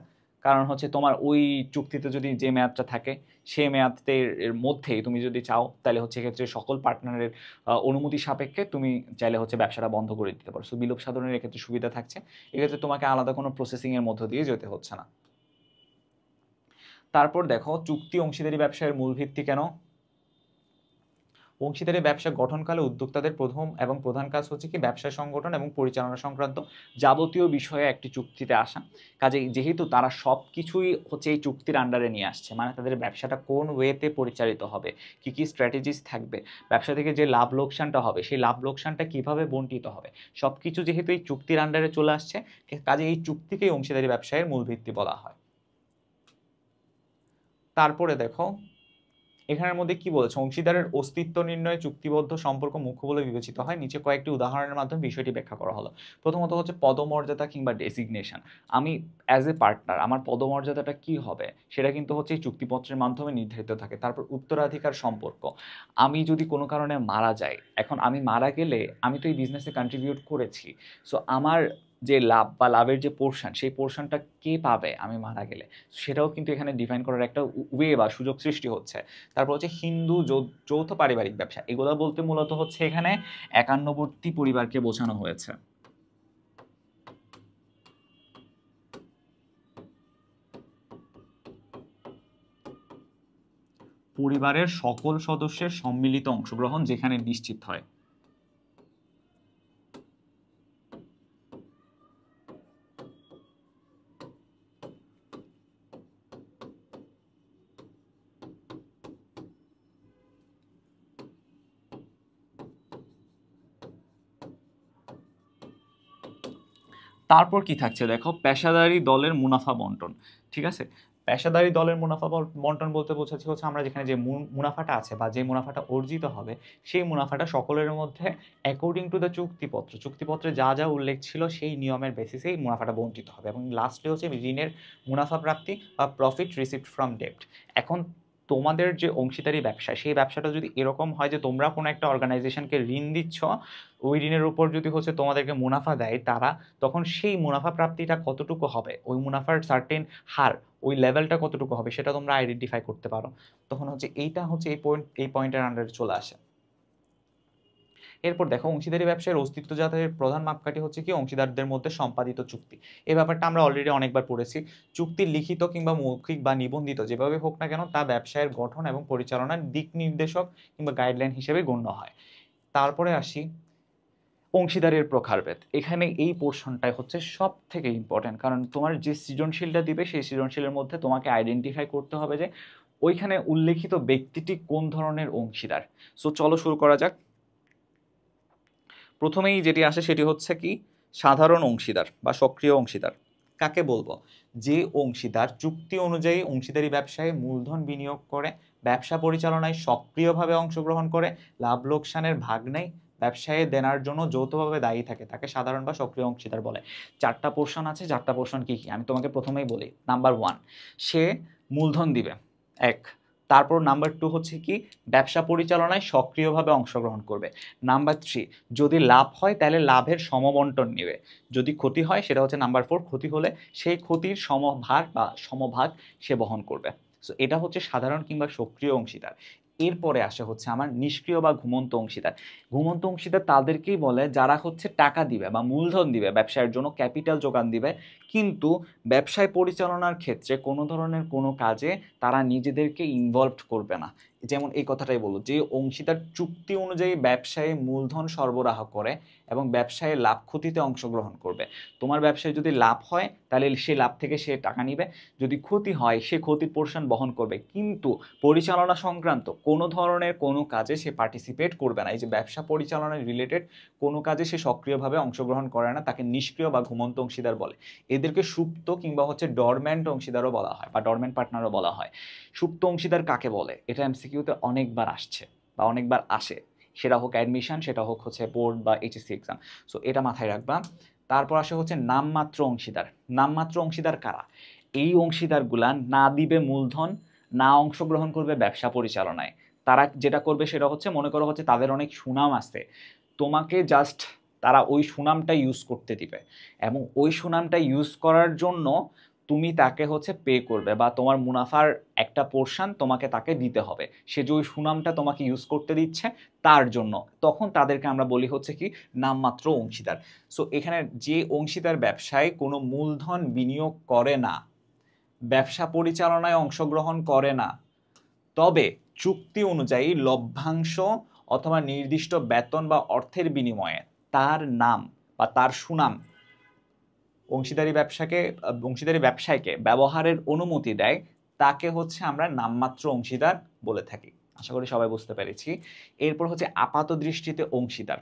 কারণ হচ্ছে তোমার ওই চুক্তিতে যদি যে মেয়াদটা থাকে, সেই মেয়াদের মধ্যেই তুমি যদি চাও, তাহলে হচ্ছে এক্ষেত্রে সকল পার্টনারের অনুমতি সাপেক্ষে তুমি চাইলে হচ্ছে ব্যবসাটা বন্ধ করে দিতে পারো। সো বিলোপ সাধনের এক্ষেত্রে সুবিধা থাকছে। এক্ষেত্রে তোমাকে আলাদা কোনো প্রসেসিংয়ের মধ্য দিয়ে যেতে হচ্ছে না। তারপর দেখো, চুক্তি অংশীদারি ব্যবসায়ের মূল ভিত্তি কেন? অংশীদারি ব্যবসা গঠনকালে উদ্যোক্তাদের প্রথম এবং প্রধান কাজ হচ্ছে কি ব্যবসা সংগঠন এবং পরিচালনা সংক্রান্ত যাবতীয় বিষয়ে একটি চুক্তিতে আসা। কাজেই যেহেতু তারা সব কিছুই হচ্ছে এই চুক্তির আন্ডারে নিয়ে আসছে, মানে তাদের ব্যবসাটা কোন ওয়েতে পরিচালিত হবে, কি কি স্ট্র্যাটেজিস থাকবে, ব্যবসা থেকে যে লাভ লোকসানটা হবে সেই লাভ লোকসানটা কিভাবে বন্টিত হবে, সব কিছু যেহেতু এই চুক্তির আন্ডারে চলে আসছে, কাজে এই চুক্তিকেই অংশীদারি ব্যবসায়ের মূল ভিত্তি বলা হয়। তারপরে দেখো, এখানের মধ্যে কি বলেছে, অংশীদারের অস্তিত্ব নির্ণয়ে চুক্তিবদ্ধ সম্পর্ক মুখ্য বলে বিবেচিত হয়। নিচে কয়েকটি উদাহরণের মাধ্যমে বিষয়টি ব্যাখ্যা করা হলো। প্রথমত হচ্ছে পদমর্যাদা কিংবা ডেসিগনেশন। আমি অ্যাজ এ পার্টনার আমার পদমর্যাদাটা কি হবে সেটা কিন্তু হচ্ছে এই চুক্তিপত্রের মাধ্যমে নির্ধারিত থাকে। তারপর উত্তরাধিকার সম্পর্ক, আমি যদি কোনো কারণে মারা যাই, এখন আমি মারা গেলে আমি তো এই বিজনেসে কন্ট্রিবিউট করেছি, সো আমার যে লাভ বা লাভের যে পোর্শন সেই পোর্শনটা কে পাবে আমি মারা গেলে, সেটাও কিন্তু এখানে ডিফাইন করার একটা ওয়ে বা সুযোগ সৃষ্টি হচ্ছে। তারপর হচ্ছে হিন্দু যৌথ পারিবারিক ব্যবসা, এগুলো বলতে মূলত হচ্ছে এখানে একান্নবর্তী পরিবারকে বোঝানো হয়েছে। পরিবারের সকল সদস্যের সম্মিলিত অংশগ্রহণ যেখানে নিশ্চিত হয়। তারপর কি থাকছে দেখো, পেশাদারি দলের মুনাফা বন্টন। ঠিক আছে, পেশাদারি দলের মুনাফা বন্টন বলতে বোঝাচ্ছে হচ্ছে আমরা যেখানে যে মুনাফাটা আছে বা যে মুনাফাটা অর্জিত হবে সেই মুনাফাটা সকলের মধ্যে অ্যাকর্ডিং টু দ্য চুক্তিপত্রে যা যা উল্লেখ ছিল সেই নিয়মের বেসিসেই মুনাফাটা বন্টিত হবে। এবং লাস্টে হচ্ছে ঋণের মুনাফা প্রাপ্তি বা প্রফিট রিসিভড ফ্রম ডেপ্ট। এখন তোমাদের যে অংশীদারি ব্যবসা সেই ব্যবসাটা যদি এরকম হয় যে তোমরা কোনো একটা অর্গানাইজেশনকে ঋণ দিচ্ছ, ওই ঋণের উপর যদি হচ্ছে তোমাদেরকে মুনাফা দেয় তারা, তখন সেই মুনাফা প্রাপ্তিটা কতটুকু হবে, ওই মুনাফার সার্টেন হার, ওই লেভেলটা কতটুকু হবে সেটা তোমরা আইডেন্টিফাই করতে পারো। তখন হচ্ছে এইটা হচ্ছে এই পয়েন্টের আন্ডারে চলে আসে। এরপর দেখো, অংশীদারি ব্যবসায়ের অস্তিত্ব যাচাইয়ের প্রধান মাপকাঠি হচ্ছে কি অংশীদারদের মধ্যে সম্পাদিত চুক্তি। এই ব্যাপারটা আমরা অলরেডি অনেকবার পড়েছি। চুক্তির লিখিত কিংবা মৌখিক বা নিবন্ধিত যেভাবে হোক না কেন তা ব্যবসায়ের গঠন এবং পরিচালনার দিক নির্দেশক কিংবা গাইডলাইন হিসেবে গণ্য হয়। তারপরে আসি অংশীদারের প্রকারভেদ। এখানে এই পোর্শনটাই হচ্ছে সব থেকে ইম্পর্টেন্ট, কারণ তোমার যে সৃজনশীলটা দিবে সেই সৃজনশীলের মধ্যে তোমাকে আইডেন্টিফাই করতে হবে যে ওইখানে উল্লেখিত ব্যক্তিটি কোন ধরনের অংশীদার। সো চলো শুরু করা যাক। প্রথমেই যেটি আসে সেটি হচ্ছে কি সাধারণ অংশীদার বা সক্রিয় অংশীদার। কাকে বলবো? যে অংশীদার চুক্তি অনুযায়ী অংশীদারি ব্যবসায় মূলধন বিনিয়োগ করে, ব্যবসা পরিচালনায় সক্রিয়ভাবে অংশগ্রহণ করে, লাভ লোকসানের ভাগ নেয়, ব্যবসায়ে দেনার জন্য যৌথভাবে দায়ী থাকে, তাকে সাধারণ বা সক্রিয় অংশীদার বলে। চারটা পোর্শন আছে, চারটা পোর্শন কি কি আমি তোমাকে প্রথমেই বলি। নাম্বার 1, সে মূলধন দিবে, এক। তারপর নাম্বার 2 হচ্ছে কি ব্যবসা পরিচালনায় সক্রিয়ভাবে অংশগ্রহণ করবে। নাম্বার 3, যদি লাভ হয় তাহলে লাভের সমবন্টন নেবে, যদি ক্ষতি হয় সেটা হচ্ছে নাম্বার 4, ক্ষতি হলে সেই ক্ষতির সমভার বা সমভাগ সে বহন করবে। সো এটা হচ্ছে সাধারণ কিংবা সক্রিয় অংশীদার। এরপরে আসে হচ্ছে আমার নিষ্ক্রিয় বা ঘুমন্ত অংশীদার। ঘুমন্ত অংশীদার তাদেরকেই বলে যারা হচ্ছে টাকা দিবে বা মূলধন দিবে, ব্যবসায়ের জন্য ক্যাপিটাল যোগান দিবে, কিন্তু ব্যবসায় পরিচালনার ক্ষেত্রে কোনো ধরনের কোনো কাজে তারা নিজেদেরকে ইনভলভড করবে না। যেমন এই কথাটাই বলো, যে অংশীদার চুক্তি অনুযায়ী ব্যবসায়ে মূলধন সরবরাহ করে এবং ব্যবসায়ে লাভ ক্ষতিতে অংশগ্রহণ করবে। তোমার ব্যবসায় যদি লাভ হয় তাহলে সে লাভ থেকে সে টাকা নিবে, যদি ক্ষতি হয় সে ক্ষতির পোর্শন বহন করবে, কিন্তু পরিচালনা সংক্রান্ত কোনো ধরনের কোনো কাজে সে পার্টিসিপেট করবে না। এই যে ব্যবসা পরিচালনার রিলেটেড কোনো কাজে সে সক্রিয়ভাবে অংশগ্রহণ করে না, তাকে নিষ্ক্রিয় বা ঘুমন্ত অংশীদার বলে। এদেরকে সুপ্ত কিংবা হচ্ছে ডরম্যান্ট অংশীদারও বলা হয় বা ডরম্যান্ট পার্টনারও বলা হয়। সুপ্ত অংশীদার কাকে বলে? এটা এমসিকিউতে অনেকবার আসছে বা অনেকবার আসে, সেটা হোক অ্যাডমিশন, সেটা হোক হচ্ছে বোর্ড বা এইচএসসি এক্সাম। সো এটা মাথায় রাখবা। তারপর আসে হচ্ছে নামমাত্র অংশীদার। নামমাত্র অংশীদার কারা? এই অংশীদারগুলা না দিবে মূলধন, না অংশগ্রহণ করবে ব্যবসা পরিচালনায়। তারা যেটা করবে সেটা হচ্ছে, মনে করো হচ্ছে তাদের অনেক সুনাম আছে, তোমাকে জাস্ট তারা ওই সুনামটা ইউজ করতে দিবে এবং ওই সুনামটা ইউজ করার জন্য তুমি তাকে হচ্ছে পে করবে বা তোমার মুনাফার একটা পোর্শন তোমাকে তাকে দিতে হবে, সে যে ওই সুনামটা তোমাকে ইউজ করতে দিচ্ছে তার জন্য। তখন তাদেরকে আমরা বলি হচ্ছে কি নামমাত্র অংশীদার। সো এখানে যে অংশীদার ব্যবসায় কোনো মূলধন বিনিয়োগ করে না, ব্যবসা পরিচালনায় অংশগ্রহণ করে না, তবে চুক্তি অনুযায়ী লভ্যাংশ অথবা নির্দিষ্ট বেতন বা অর্থের বিনিময়ে তার নাম বা তার সুনাম অংশীদারি ব্যবসায়কে ব্যবহারের অনুমতি দেয়, তাকে হচ্ছে আমরা নামমাত্র অংশীদার বলে থাকি। আশা করি সবাই বুঝতে পেরেছি। এরপর হচ্ছে আপাত দৃষ্টিতে অংশীদার।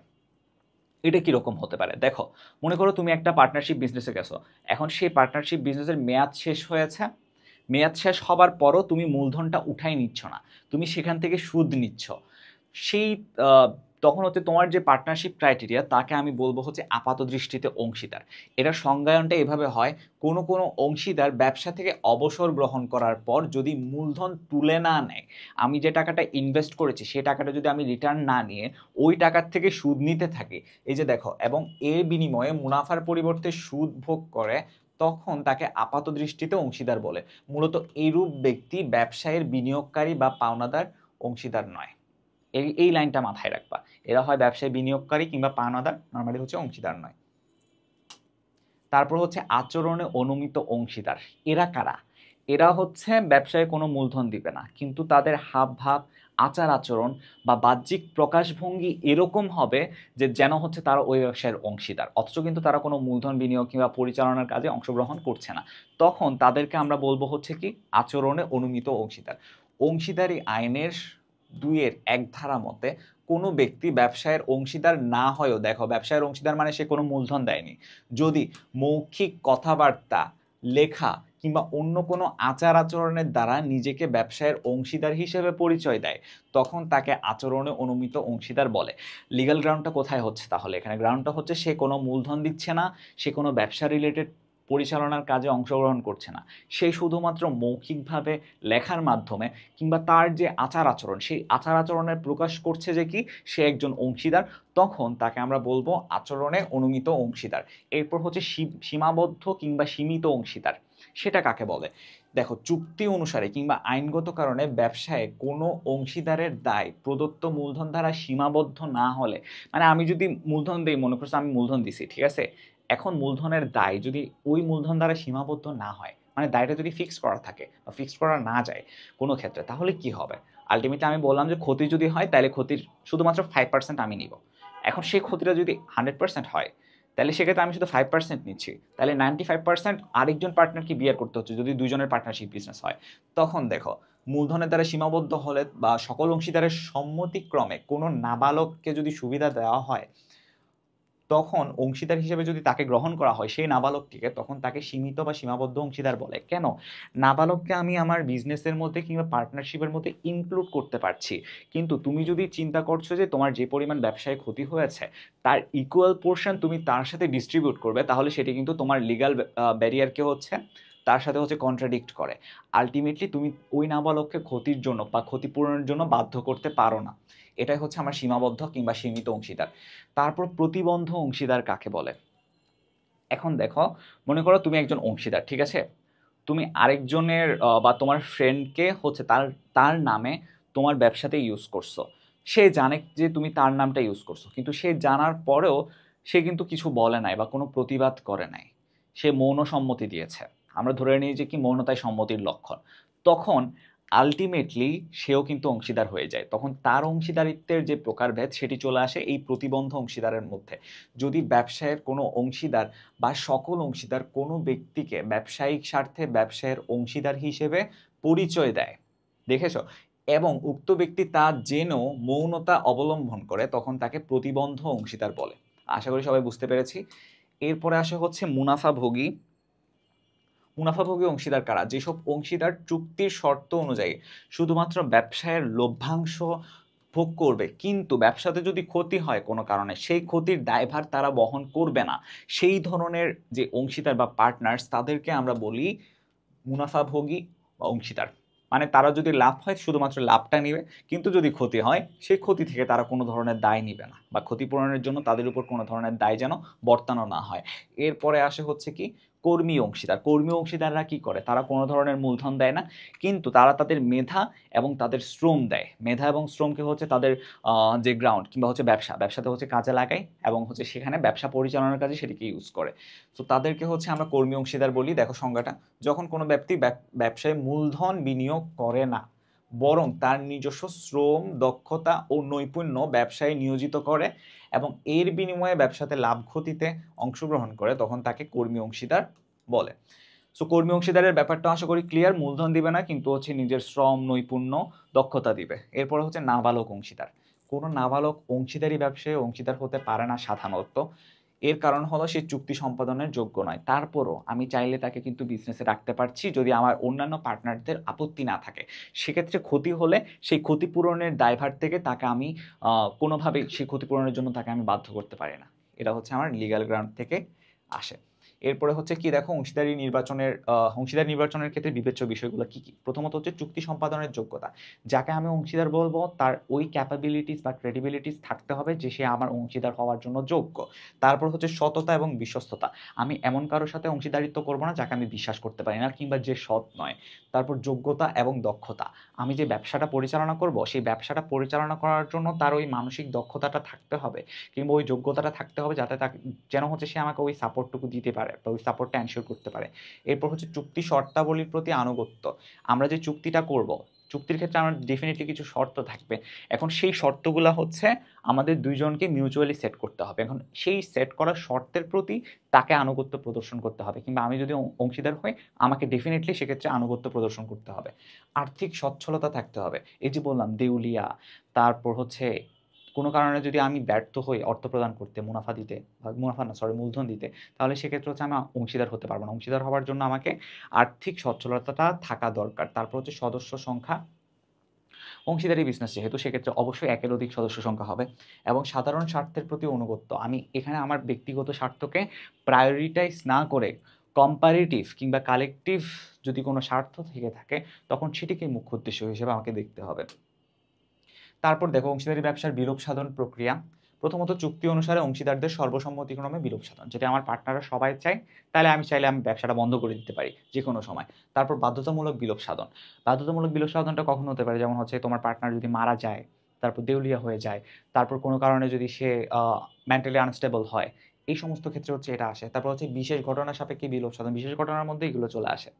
এটা কিরকম হতে পারে দেখো, মনে করো তুমি একটা পার্টনারশিপ বিজনেসে গেছো, এখন সেই পার্টনারশিপ বিজনেসের মেয়াদ শেষ হয়েছে, মেয়াদ শেষ হবার পরও তুমি মূলধনটা উঠাই নিচ্ছ না, তুমি সেখান থেকে সুদ নিচ্ছ, সেই আহ, তখন হচ্ছে তোমার যে পার্টনারশিপ ক্রাইটেরিয়া তাকে আমি বলবো হচ্ছে আপাত দৃষ্টিতে অংশীদার। এটার সংজ্ঞায়নটা এভাবে হয়, কোনো কোনো অংশীদার ব্যবসা থেকে অবসর গ্রহণ করার পর যদি মূলধন তুলে না নেয়, আমি যে টাকাটা ইনভেস্ট করেছি সেই টাকাটা যদি আমি রিটার্ন না নিয়ে ওই টাকার থেকে সুদ নিতে থাকি, এই যে দেখো, এবং এর বিনিময়ে মুনাফার পরিবর্তে সুদ ভোগ করে, তখন তাকে আপাত দৃষ্টিতে অংশীদার বলে। মূলত এইরূপ ব্যক্তি ব্যবসায়ের বিনিয়োগকারী বা পাওনাদার, অংশীদার নয়। এই লাইনটা মাথায় রাখবা, এরা হয় ব্যবসায় বিনিয়োগকারী কিংবা পাওনাদার, নর্মালি হচ্ছে অংশীদার নয়। তারপর হচ্ছে আচরণে অনুমিত অংশীদার। এরা কারা? এরা হচ্ছে ব্যবসায় কোনো মূলধন দিবে না, কিন্তু তাদের হাবভাব, আচার আচরণ বা বাহ্যিক প্রকাশভঙ্গি এরকম হবে যে যেন হচ্ছে তারা ওই ব্যবসায়ের অংশীদার, অথচ কিন্তু তারা কোনো মূলধন বিনিয়োগ কিংবা পরিচালনার কাজে অংশগ্রহণ করছে না। তখন তাদেরকে আমরা বলবো হচ্ছে কি আচরণে অনুমিত অংশীদার। অংশীদারি আইনের 2-1 ধারা মতে কোনো ব্যক্তি ব্যবসায়ের অংশীদার না হয়েও, দেখো ব্যবসায়ের অংশীদার মানে সে কোনো মূলধন দেয়নি, যদি মৌখিক কথাবার্তা, লেখা কিংবা অন্য কোনো আচার আচরণের দ্বারা নিজেকে ব্যবসায়ের অংশীদার হিসেবে পরিচয় দেয়, তখন তাকে আচরণে অনুমিত অংশীদার বলে। লিগ্যাল গ্রাউন্ডটা কোথায় হচ্ছে তাহলে? এখানে গ্রাউন্ডটা হচ্ছে সে কোনো মূলধন দিচ্ছে না, সে কোনো ব্যবসা রিলেটেড পরিচালনার কাজে অংশগ্রহণ করছে না, সে শুধুমাত্র মৌখিকভাবে লেখার মাধ্যমে কিংবা তার যে আচার আচরণ, সেই আচার আচরণের প্রকাশ করছে যে কি সে একজন অংশীদার, তখন তাকে আমরা বলবো আচরণে অনুমিত অংশীদার। এরপর হচ্ছে সীমাবদ্ধ কিংবা সীমিত অংশীদার। সেটা কাকে বলে? দেখো, চুক্তি অনুসারে কিংবা আইনগত কারণে ব্যবসায় কোনো অংশীদারের দায় প্রদত্ত মূলধন দ্বারা সীমাবদ্ধ না হলে, মানে আমি যদি মূলধন দিই, মনে করছো আমি মূলধন দিছি, ঠিক আছে, এখন মূলধনের দায় যদি ওই মূলধন দ্বারা সীমাবদ্ধ না হয়, মানে দায়টা যদি ফিক্স করা থাকে বা ফিক্স করা না যায় কোনো ক্ষেত্রে, তাহলে কি হবে? আলটিমেটলি আমি বললাম যে ক্ষতি যদি হয় তাহলে ক্ষতির শুধুমাত্র 5% আমি নিব। এখন সেই ক্ষতিটা যদি 100% হয়, তাহলে সেক্ষেত্রে আমি শুধু 5% নিচ্ছি, তাহলে 95% আরেকজন পার্টনারকে বিয়ার করতে হচ্ছে যদি দুজনের পার্টনারশিপ বিজনেস হয়। তখন দেখো, মূলধনের দ্বারা সীমাবদ্ধ হলে বা সকল অংশীদারের সম্মতিক্রমে কোনো নাবালককে যদি সুবিধা দেওয়া হয়, তখন অংশীদার হিসেবে যদি তাকে গ্রহণ করা হয় সেই নাবালকটিকে, তখন তাকে সীমিত বা সীমাবদ্ধ অংশীদার বলে। কেন? নাবালককে আমি আমার বিজনেসের মধ্যে কিংবা পার্টনারশিপের মধ্যে ইনক্লুড করতে পারছি, কিন্তু তুমি যদি চিন্তা করছো যে তোমার যে পরিমাণ ব্যবসায় ক্ষতি হয়েছে তার ইকুয়াল পোর্শন তুমি তার সাথে ডিস্ট্রিবিউট করবে, তাহলে সেটি কিন্তু তোমার লিগ্যাল ব্যারিয়ারকে হচ্ছে তার সাথে হচ্ছে কন্ট্রাডিক্ট করে। আলটিমেটলি তুমি ওই নাবালককে ক্ষতির জন্য বা ক্ষতিপূরণের জন্য বাধ্য করতে পারো না। এটাই হচ্ছে আমার সীমাবদ্ধ কিংবা সীমিত অংশীদার। তারপর প্রতিবন্ধ অংশীদার কাকে বলে? এখন দেখো, মনে করো তুমি একজন অংশীদার, ঠিক আছে, তুমি আরেকজনের বা তোমার ফ্রেন্ডকে হচ্ছে তার তার নামে তোমার ব্যবসাতে ইউজ করছো, সে জানে যে তুমি তার নামটা ইউজ করছো, কিন্তু সে জানার পরেও সে কিন্তু কিছু বলে নাই বা কোনো প্রতিবাদ করে নাই, সে মৌন সম্মতি দিয়েছে। আমরা ধরে নিই যে কি মৌনতাই সম্মতির লক্ষণ। তখন আলটিমেটলি সেও কিন্তু অংশীদার হয়ে যায়, তখন তার অংশীদারিত্বের যে প্রকারভেদ সেটি চলে আসে এই প্রতিবন্ধ অংশীদারের মধ্যে। যদি ব্যবসায়ের কোনো অংশীদার বা সকল অংশীদার কোনো ব্যক্তিকে ব্যবসায়িক স্বার্থে ব্যবসায়ের অংশীদার হিসেবে পরিচয় দেয়, দেখেছো, এবং উক্ত ব্যক্তি তা জেনেও মৌনতা অবলম্বন করে, তখন তাকে প্রতিবন্ধ অংশীদার বলে। আশা করি সবাই বুঝতে পেরেছি। এরপরে আসে হচ্ছে মুনাফাভোগী। মুনাফাভোগী অংশীদার কারা? যেসব অংশীদার চুক্তির শর্ত অনুযায়ী শুধুমাত্র ব্যবসায়ের লভ্যাংশ ভোগ করবে, কিন্তু ব্যবসাতে যদি ক্ষতি হয় কোনো কারণে সেই ক্ষতির দায়ভার তারা বহন করবে না, সেই ধরনের যে অংশীদার বা পার্টনার্স তাদেরকে আমরা বলি মুনাফাভোগী বা অংশীদার। মানে তারা যদি লাভ হয় শুধুমাত্র লাভটা নেবে, কিন্তু যদি ক্ষতি হয় সেই ক্ষতি থেকে তারা কোনো ধরনের দায় নিবে না, বা ক্ষতিপূরণের জন্য তাদের উপর কোনো ধরনের দায় যেন বর্তানো না হয়। এরপরে আসে হচ্ছে কি কর্মী অংশীদার। কর্মী অংশীদাররা কি করে? তারা কোনো ধরনের মূলধন দেয় না, কিন্তু তারা তাদের মেধা এবং তাদের শ্রম দেয়। মেধা এবং শ্রমকে হচ্ছে তাদের যে গ্রাউন্ড কিংবা হচ্ছে ব্যবসাতে হচ্ছে কাজে লাগায়, এবং হচ্ছে সেখানে ব্যবসা পরিচালনার কাজে সেটিকে ইউজ করে। তো তাদেরকে হচ্ছে আমরা কর্মী অংশীদার বলি। দেখো সংজ্ঞাটা, যখন কোনো ব্যক্তি ব্যবসায় মূলধন বিনিয়োগ করে না, বরং তার নিজস্ব শ্রম, দক্ষতা ও নৈপুণ্য ব্যবসায় নিয়োজিত করে এবং এর বিনিময়ে ব্যবসাতে লাভ ক্ষতিতে অংশগ্রহণ করে, তখন তাকে কর্মী অংশীদার বলে। সো কর্মী অংশীদারের ব্যাপারটা আশা করি ক্লিয়ার। মূলধন দিবে না, কিন্তু হচ্ছে নিজের শ্রম, নৈপুণ্য, দক্ষতা দিবে। এরপর হচ্ছে নাবালক অংশীদার। কোনো নাবালক অংশীদারি ব্যবসায় অংশীদার হতে পারে না সাধারণত। এর কারণ হলো সে চুক্তি সম্পাদনের যোগ্য নয়। তারপরও আমি চাইলে তাকে কিন্তু বিজনেসে রাখতে পারছি যদি আমার অন্যান্য পার্টনারদের আপত্তি না থাকে। সেক্ষেত্রে ক্ষতি হলে সেই ক্ষতিপূরণের দায়ভার থেকে তাকে আমি কোনোভাবেই সেই ক্ষতিপূরণের জন্য তাকে আমি বাধ্য করতে পারি না। এটা হচ্ছে আমার লিগ্যাল গ্রাউন্ড থেকে আসে। এরপরে হচ্ছে কি দেখো, অংশীদারি নির্বাচনের ক্ষেত্রে বিবেচ্য বিষয়গুলো কি কি। প্রথমত হচ্ছে চুক্তি সম্পাদনের যোগ্যতা। যাকে আমি অংশীদার বলবো তার ওই ক্যাপাবিলিটিস বা ক্রেডিবিলিটিস থাকতে হবে যে সে আমার অংশীদার হওয়ার জন্য যোগ্য। তারপর হচ্ছে সততা এবং বিশ্বস্ততা। আমি এমন কারোর সাথে অংশীদারিত্ব করবো না যাকে আমি বিশ্বাস করতে পারি না কিংবা যে সৎ নয়। তারপর যোগ্যতা এবং দক্ষতা। আমি যে ব্যবসাটা পরিচালনা করব সেই ব্যবসাটা পরিচালনা করার জন্য তার ওই মানসিক দক্ষতাটা থাকতে হবে কিংবা ওই যোগ্যতাটা থাকতে হবে যাতে তাকে যেন হচ্ছে সে আমাকে ওই সাপোর্টটুকু দিতে পারে বা ওই সাপোর্টটা এনশিওর করতে পারে। এরপর হচ্ছে চুক্তি শর্তাবলীর প্রতি আনুগত্য। আমরা যে চুক্তিটা করব, চুক্তির ক্ষেত্রে আমার ডেফিনেটলি কিছু শর্ত থাকবে। এখন সেই শর্তগুলো হচ্ছে আমাদের দুইজনকে মিউচুয়ালি সেট করতে হবে। এখন সেই সেট করা শর্তের প্রতি তাকে আনুগত্য প্রদর্শন করতে হবে কিংবা আমি যদি অংশীদার হই আমাকে ডেফিনেটলি সেক্ষেত্রে আনুগত্য প্রদর্শন করতে হবে। আর্থিক সচ্ছলতা থাকতে হবে। এই যে বললাম দেউলিয়া, তারপর হচ্ছে কোনো কারণে যদি আমি ব্যর্থ হই অর্থ প্রদান করতে, মুনাফা দিতে, মুনাফা না সরি মূলধন দিতে, তাহলে সেক্ষেত্রে হচ্ছে আমি অংশীদার হতে পারবো না। অংশীদার হওয়ার জন্য আমাকে আর্থিক সচ্ছলতাটা থাকা দরকার। তারপর হচ্ছে সদস্য সংখ্যা। অংশীদারি বিজনেস যেহেতু সেক্ষেত্রে অবশ্যই একের অধিক সদস্য সংখ্যা হবে এবং সাধারণ স্বার্থের প্রতি অনুগত্য। আমি এখানে আমার ব্যক্তিগত স্বার্থকে প্রায়োরিটাইজ না করে কম্পারেটিভ কিংবা কালেকটিভ যদি কোনো স্বার্থ থেকে থাকে তখন সেটিকে মুখ্য উদ্দেশ্য হিসেবে আমাকে দেখতে হবে। তারপর দেখো অংশীদারি ব্যবসার বিলোপ সাধন প্রক্রিয়া। প্রথমত চুক্তি অনুসারে অংশীদারদের সর্বসম্মতিক্রমে বিলোপ সাধন। যদি আমার পার্টনাররা সবাই চায় তাহলে আমি চাইলে আমি ব্যবসাটা বন্ধ করে দিতে পারি যে কোনো সময়। তারপর বাধ্যতামূলক বিলোপ সাধন। বাধ্যতামূলক বিলোপ সাধনটা কখন হতে পারে, যেমন হচ্ছে তোমার পার্টনার যদি মারা যায়, তারপর দেউলিয়া হয়ে যায়, তারপর কোনো কারণে যদি সে মেন্টালি আনস্টেবল হয়, এই সমস্ত ক্ষেত্রে হচ্ছে এটা আসে। তারপর হচ্ছে বিশেষ ঘটনা সাপেক্ষে বিলোপ সাধন। বিশেষ ঘটনার মধ্যে এগুলো চলে আসে।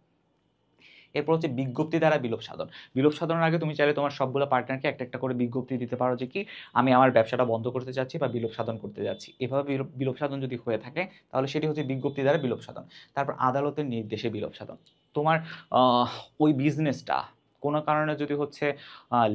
এরপর হচ্ছে বিজ্ঞপ্তি দ্বারা বিলোপ সাধন। বিলোপ সাধনের আগে তুমি চাইলে তোমার সবগুলো পার্টনারকে একটা একটা করে বিজ্ঞপ্তি দিতে পারো যে কি আমি আমার ব্যবসাটা বন্ধ করতে যাচ্ছি বা বিলোপ সাধন করতে যাচ্ছি। এভাবে বিলোপ সাধন যদি হয়ে থাকে তাহলে সেটি হচ্ছে বিজ্ঞপ্তি দ্বারা বিলোপ সাধন। তারপর আদালতের নির্দেশে বিলোপ সাধন। তোমার আহ, ওই বিজনেসটা কোনো কারণে যদি হচ্ছে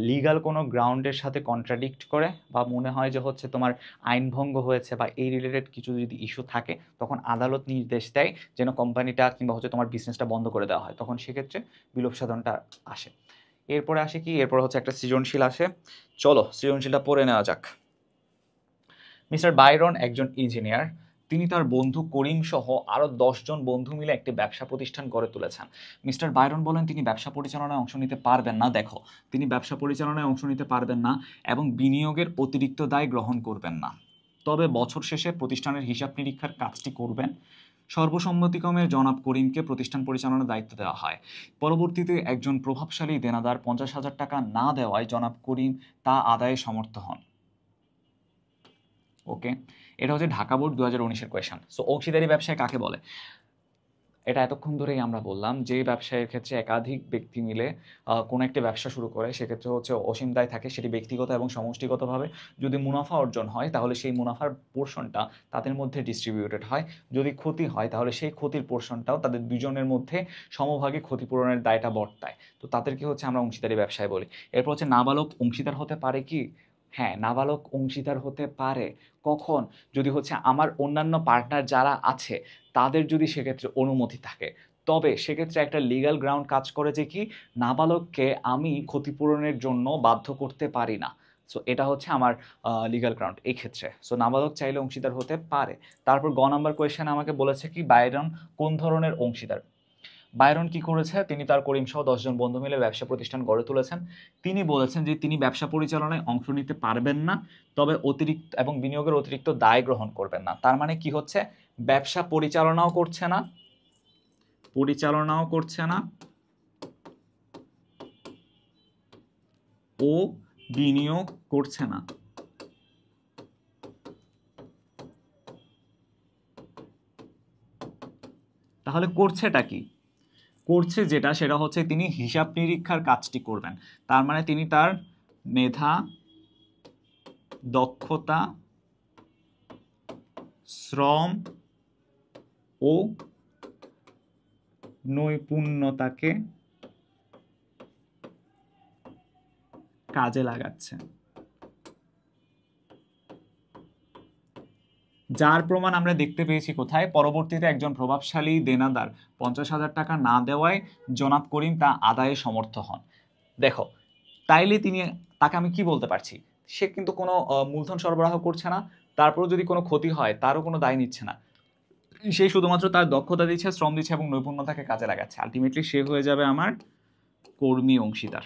লিগাল কোনো গ্রাউন্ডের সাথে কন্ট্রাডিক্ট করে বা মনে হয় যে হচ্ছে তোমার আইনভঙ্গ হয়েছে বা এই রিলেটেড কিছু যদি ইস্যু থাকে তখন আদালত নির্দেশ দেয় যেন কোম্পানিটা কিংবা হচ্ছে তোমার বিজনেসটা বন্ধ করে দেওয়া হয়, তখন সেক্ষেত্রে বিলোপ সাধনটা আসে। এরপরে আসে কি, এরপর হচ্ছে একটা সৃজনশীল আসে। চলো সৃজনশীলটা পড়ে নেওয়া যাক। মিস্টার বাইরন একজন ইঞ্জিনিয়ার। তিনি তার বন্ধু করিম সহ আরও 10 জন বন্ধু মিলে একটি ব্যবসা প্রতিষ্ঠান গড়ে তুলেছেন। মিস্টার বাইরন বলেন তিনি ব্যবসা পরিচালনায় অংশ নিতে পারবেন না। দেখো, তিনি ব্যবসা পরিচালনায় অংশ নিতে পারবেন না এবং বিনিয়োগের অতিরিক্ত দায় গ্রহণ করবেন না। তবে বছর শেষে প্রতিষ্ঠানের হিসাব নিরীক্ষার কাজটি করবেন। সর্বসম্মতিক্রমে জনাব করিমকে প্রতিষ্ঠান পরিচালনার দায়িত্ব দেওয়া হয়। পরবর্তীতে একজন প্রভাবশালী দেনাদার 50,000 টাকা না দেওয়ায় জনাব করিম তা আদায়ে সমর্থ হন। ওকে, এটা হচ্ছে ঢাকা বোর্ড 2019-এর কোয়েশন। সো অংশীদারি ব্যবসায় কাকে বলে? এটা এতক্ষণ ধরেই আমরা বললাম যে ব্যবসায়ের ক্ষেত্রে একাধিক ব্যক্তি মিলে কোনো একটা ব্যবসা শুরু করে সেক্ষেত্রে হচ্ছে অসীম দায় থাকে, সেটি ব্যক্তিগত এবং সমষ্টিগতভাবে। যদি মুনাফা অর্জন হয় তাহলে সেই মুনাফার পোর্শনটা তাদের মধ্যে ডিস্ট্রিবিউটেড হয়। যদি ক্ষতি হয় তাহলে সেই ক্ষতির পোর্শনটাও তাদের দুজনের মধ্যে সমভাগে ক্ষতিপূরণের দায়টা বর্তায়। তো তাদেরকে হচ্ছে আমরা অংশীদারি ব্যবসায় বলি। এরপর হচ্ছে নাবালক অংশীদার হতে পারে কি? হ্যাঁ, নাবালক অংশীদার হতে পারে। কখন? যদি হচ্ছে আমার অন্যান্য পার্টনার যারা আছে তাদের যদি সেক্ষেত্রে অনুমতি থাকে, তবে সেক্ষেত্রে একটা লিগ্যাল গ্রাউন্ড কাজ করে যে কি নাবালককে আমি ক্ষতিপূরণের জন্য বাধ্য করতে পারি না। সো এটা হচ্ছে আমার লিগ্যাল গ্রাউন্ড এই ক্ষেত্রে। সো নাবালক চাইলে অংশীদার হতে পারে। তারপর গ নাম্বার কোয়েশ্চেন আমাকে বলেছে কি বাইরন কোন ধরনের অংশীদার। বাইরন কি করেছে, তিনি তার করিম সহ 10 জন বন্ধু মিলে ব্যবসা প্রতিষ্ঠান গড়ে তুলেছেন। তিনি বলেছেন যে তিনি ব্যবসা পরিচালনায় অংশ নিতে পারবেন না, তবে অতিরিক্ত এবং বিনিয়োগের অতিরিক্ত দায় গ্রহণ করবেন না। তার মানে কি হচ্ছে, ব্যবসা পরিচালনাও করছে না ও বিনিয়োগ করছে না। তাহলে করছেটা কি? করছে যেটা সেটা হচ্ছে তিনি হিসাব নিরীক্ষার কাজটি করবেন। তার মানে তিনি তার মেধা, দক্ষতা, শ্রম ও নৈপুণ্যতাকে কাজে লাগাচ্ছে। যার প্রমাণ আমরা দেখতে পেয়েছি কোথায়, পরবর্তীতে একজন প্রভাবশালী দেনাদার 50,000 টাকা না দেওয়ায় জনাব করিম তা আদায়ে সমর্থ হন। দেখো, তাইলে তাকে আমি কি বলতে পারছি, সে কিন্তু কোনো মূলধন সরবরাহ করছে না, তারপরও যদি কোনো ক্ষতি হয় তারও কোনো দায় নিচ্ছে না, সে শুধুমাত্র তার দক্ষতা দিচ্ছে, শ্রম দিচ্ছে এবং নৈপুণ্যতাকে কাজে লাগাচ্ছে। আলটিমেটলি সে হয়ে যাবে আমার কর্মী অংশীদার।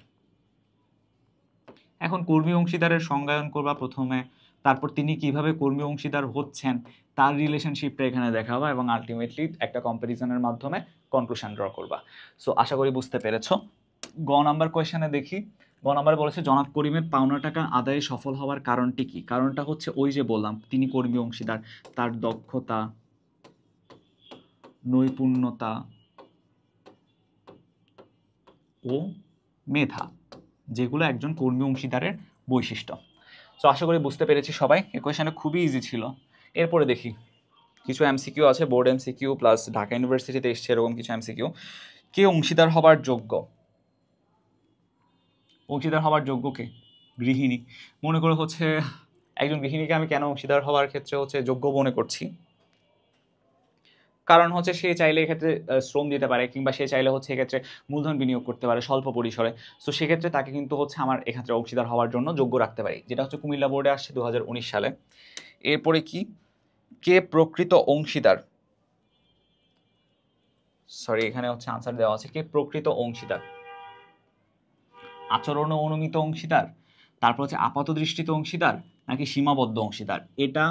এখন কর্মী অংশীদারের সংজ্ঞায়ন করবা প্রথমে, তারপর তিনি কিভাবে কর্মী অংশীদার হচ্ছেন তার রিলেশনশিপটা এখানে দেখাবা এবং আলটিমেটলি একটা কম্প্যারিজনের মাধ্যমে কনক্লুশন ড্র করবা। সো আশা করি বুঝতে পেরেছো। গ নাম্বার কোয়েশ্চেনে দেখি। গ নাম্বার বলেছে জনাব করিমের পাওনা টাকা আদায়ে সফল হওয়ার কারণটি কি? কারণটা হচ্ছে ওই যে বললাম, তিনি কর্মী অংশীদার, তার দক্ষতা, নৈপুণ্যতা ও মেধা, যেগুলো একজন কর্মী অংশীদারের বৈশিষ্ট্য। সো আশা করি বুঝতে পেরেছি সবাই। এই কোয়েশ্চেনটা খুবই ইজি ছিল। এরপরে দেখি কিছু এমসিকিউ আছে, বোর্ড এমসিকিউ প্লাস ঢাকা ইউনিভার্সিটিতে এসছে এরকম কিছু এমসিকিউ। কে অংশীদার হবার যোগ্য? অংশীদার হবার যোগ্য কে? গৃহিণী। মনে করে হচ্ছে একজন গৃহিণীকে আমি কেন অংশীদার হওয়ার ক্ষেত্রে হচ্ছে যোগ্য মনে করছি, কারণ হচ্ছে সে চাইলে এক্ষেত্রে শ্রম দিতে পারে, কিংবা সে চাইলে হচ্ছে এক্ষেত্রে মূলধন বিনিয়োগ করতে পারে স্বল্প পরিসরে। সো সেক্ষেত্রে তাকে কিন্তু হচ্ছে আমার এক্ষেত্রে অংশীদার হওয়ার জন্য যোগ্য রাখতে পারি, যেটা হচ্ছে কুমিল্লা বোর্ডে আসছে 2019 সালে। এরপরে কি, কে প্রকৃত অংশীদার? সরি, এখানে হচ্ছে আনসার দেওয়া আছে, কে প্রকৃত অংশীদার? আচরণ ও অনুমিত অংশীদার, তারপর হচ্ছে আপাত দৃষ্টিতে অংশীদার, নাকি সীমাবদ্ধ অংশীদার? এটা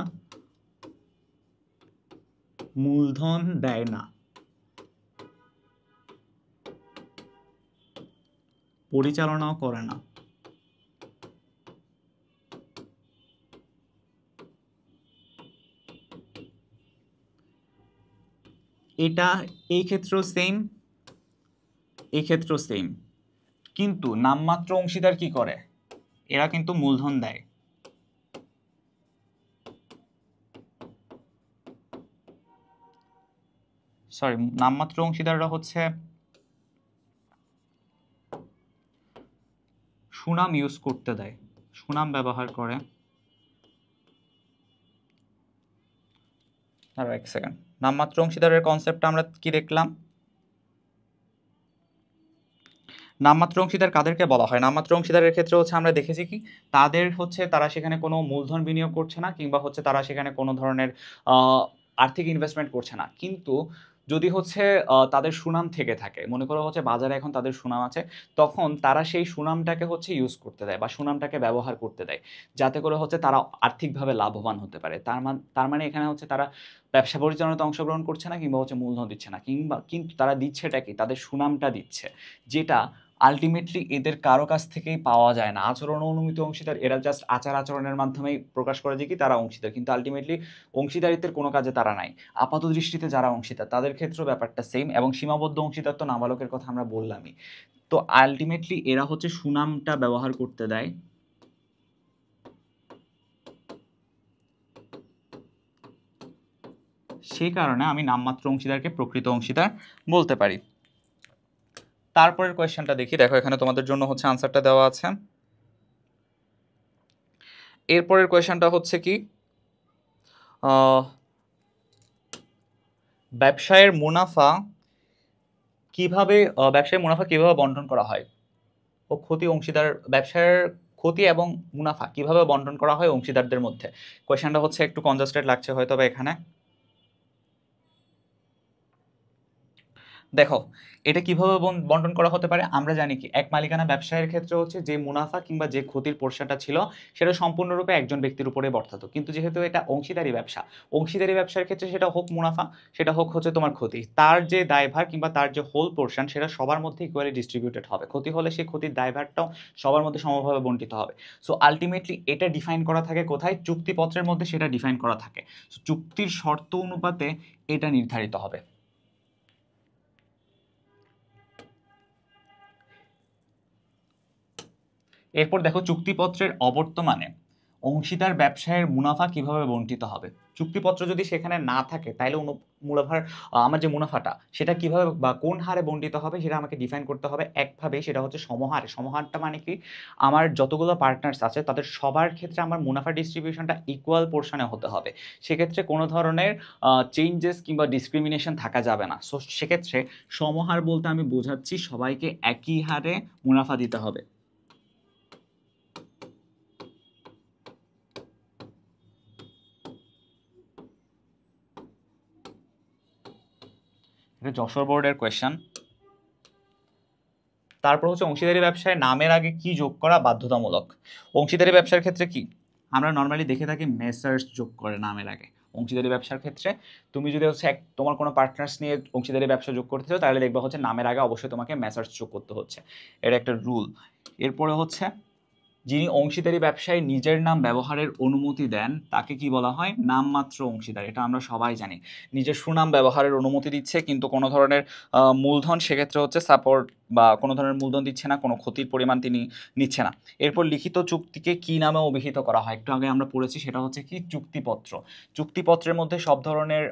মূলধন দেয় না, পরিচালনাও করে না, এটা এই ক্ষেত্রেও সেম, এই ক্ষেত্রেও সেম। কিন্তু নামমাত্র অংশীদার কি করে? এরা কিন্তু মূলধন দেয়। সরি, নামমাত্র অংশীদাররা হচ্ছে সুনাম ইউজ করতে দেয়, সুনাম ব্যবহার করে। আরো এক সেকেন্ড, নামমাত্র অংশীদারের কনসেপ্টটা আমরা কি দেখলাম? নামমাত্র অংশীদার কাদেরকে বলা হয়? নামমাত্র অংশীদারের ক্ষেত্রে হচ্ছে আমরা দেখেছি কি, তাদের হচ্ছে তারা সেখানে কোনো মূলধন বিনিয়োগ করছে না, কিংবা হচ্ছে তারা সেখানে কোনো ধরনের আর্থিক ইনভেস্টমেন্ট করছে না, কিন্তু যদি হচ্ছে তাদের সুনাম থেকে থাকে, মনে করো হচ্ছে বাজারে এখন তাদের সুনাম আছে, তখন তারা সেই সুনামটাকে হচ্ছে ইউজ করতে দেয় বা সুনামটাকে ব্যবহার করতে দেয়, যাতে করে হচ্ছে তারা আর্থিকভাবে লাভবান হতে পারে। তার মানে এখানে হচ্ছে তারা ব্যবসা পরিচালনাতে অংশগ্রহণ করছে না, কিংবা হচ্ছে মূলধন দিচ্ছে না, কিন্তু তারা দিচ্ছেটা কি, তাদের সুনামটা দিচ্ছে, যেটা আলটিমেটলি এদের কারো কাছ থেকেই পাওয়া যায় না। আচরণ অনুমিত অংশীদার, এরা জাস্ট আচার আচরণের মাধ্যমেই প্রকাশ করে যে কি তারা অংশীদার, কিন্তু আলটিমেটলি অংশীদারিত্বের কোনো কাজে তারা নাই। আপাত দৃষ্টিতে যারা অংশীদার তাদের ক্ষেত্রেও ব্যাপারটা সেম, এবং সীমাবদ্ধ অংশীদার তো নাবালকের কথা আমরা বললামই। তো আলটিমেটলি এরা হচ্ছে সুনামটা ব্যবহার করতে দেয়, সেই কারণে আমি নামমাত্র অংশীদারকে প্রকৃত অংশীদার বলতে পারি। তারপরের কোয়েশ্চেনটা দেখি, দেখো এখানে তোমাদের জন্য হচ্ছে আনসারটা দেওয়া আছে। এরপরের কোয়েশ্চেনটা হচ্ছে কি, ব্যবসায়ের মুনাফা কিভাবে বন্টন করা হয় ও ক্ষতি অংশীদার, ব্যবসায়ের ক্ষতি এবং মুনাফা কিভাবে বন্টন করা হয় অংশীদারদের মধ্যে? কোয়েশ্চেনটা হচ্ছে একটু কনজাস্টেড লাগছে হয়তো বা এখানে। দেখো, এটা কিভাবে বন্টন করা হতে পারে? আমরা জানি কি, এক মালিকানা ব্যবসায়ের ক্ষেত্রে হচ্ছে যে মুনাফা কিংবা যে ক্ষতির পোর্শনটা ছিল সেটা সম্পূর্ণরূপে একজন ব্যক্তির উপরে বর্তাতো, কিন্তু যেহেতু এটা অংশীদারি ব্যবসা, অংশীদারি ব্যবসার ক্ষেত্রে সেটা হোক মুনাফা, সেটা হোক হচ্ছে তোমার ক্ষতি, তার যে দায়ভার কিংবা তার যে হোল পোর্শন সেটা সবার মধ্যে ইকুয়ালি ডিস্ট্রিবিউটেড হবে। ক্ষতি হলে সেই ক্ষতির দায়ভারটাও সবার মধ্যে সমভাবে বন্টিত হবে। সো আলটিমেটলি এটা ডিফাইন করা থাকে কোথায়? চুক্তিপত্রের মধ্যে সেটা ডিফাইন করা থাকে। চুক্তির শর্ত অনুপাতে এটা নির্ধারিত হবে। এরপর দেখো, চুক্তিপত্রের অবর্তমানে অংশীদার ব্যবসায়ের মুনাফা কিভাবে বণ্টিত হবে। চুক্তিপত্র যদি সেখানে না থাকে তাহলে আমার যে মুনাফাটা সেটা কিভাবে বা কোন হারে বণ্টিত হবে সেটা আমাকে ডিফাইন করতে হবে একভাবে, সেটা হচ্ছে সমহারে। সমহারটা মানে কি, আমার যতগুলো পার্টনার্স আছে তাদের সবার ক্ষেত্রে আমার মুনাফা ডিস্ট্রিবিউশনটা ইকুয়াল পোর্শনে হতে হবে। সেক্ষেত্রে কোনো ধরনের চেঞ্জেস কিংবা ডিসক্রিমিনেশন থাকা যাবে না। সো সেক্ষেত্রে সমহার বলতে আমি বোঝাচ্ছি সবাইকে একই হারে মুনাফা দিতে হবে। এটা যশোর বোর্ডের কোয়েশ্চেন। তারপর হচ্ছে অংশীদারি ব্যবসায় নামের আগে কি যোগ করা বাধ্যতামূলক? অংশীদারি ব্যবসার ক্ষেত্রে কি আমরা নর্মালি দেখে থাকি মেসার্স যোগ করে নামের আগে। অংশীদারি ব্যবসার ক্ষেত্রে তুমি যদি হচ্ছে তোমার কোনো পার্টনার্স নিয়ে অংশীদারি ব্যবসা যোগ করতে চাও তাহলে দেখবা হচ্ছে নামের আগে অবশ্যই তোমাকে মেসার্স যোগ করতে হচ্ছে, এটা একটা রুল। এরপরে হচ্ছে যিনি অংশীদারি ব্যবসায় নিজের নাম ব্যবহারের অনুমতি দেন তাকে কি বলা হয়? নামমাত্র অংশীদার। এটা আমরা সবাই জানি। নিজের সুনাম ব্যবহারের অনুমতি দিচ্ছে কিন্তু কোনো ধরনের মূলধন সেক্ষেত্রে হচ্ছে সাপোর্ট বা কোনো ধরনের মূলধন দিচ্ছে না, কোনো ক্ষতির পরিমাণ তিনি নিচ্ছে না। এরপর লিখিত চুক্তিকে কি নামে অভিহিত করা হয়? একটু আগে আমরা পড়েছি, সেটা হচ্ছে কি চুক্তিপত্র। চুক্তিপত্রের মধ্যে সব ধরনের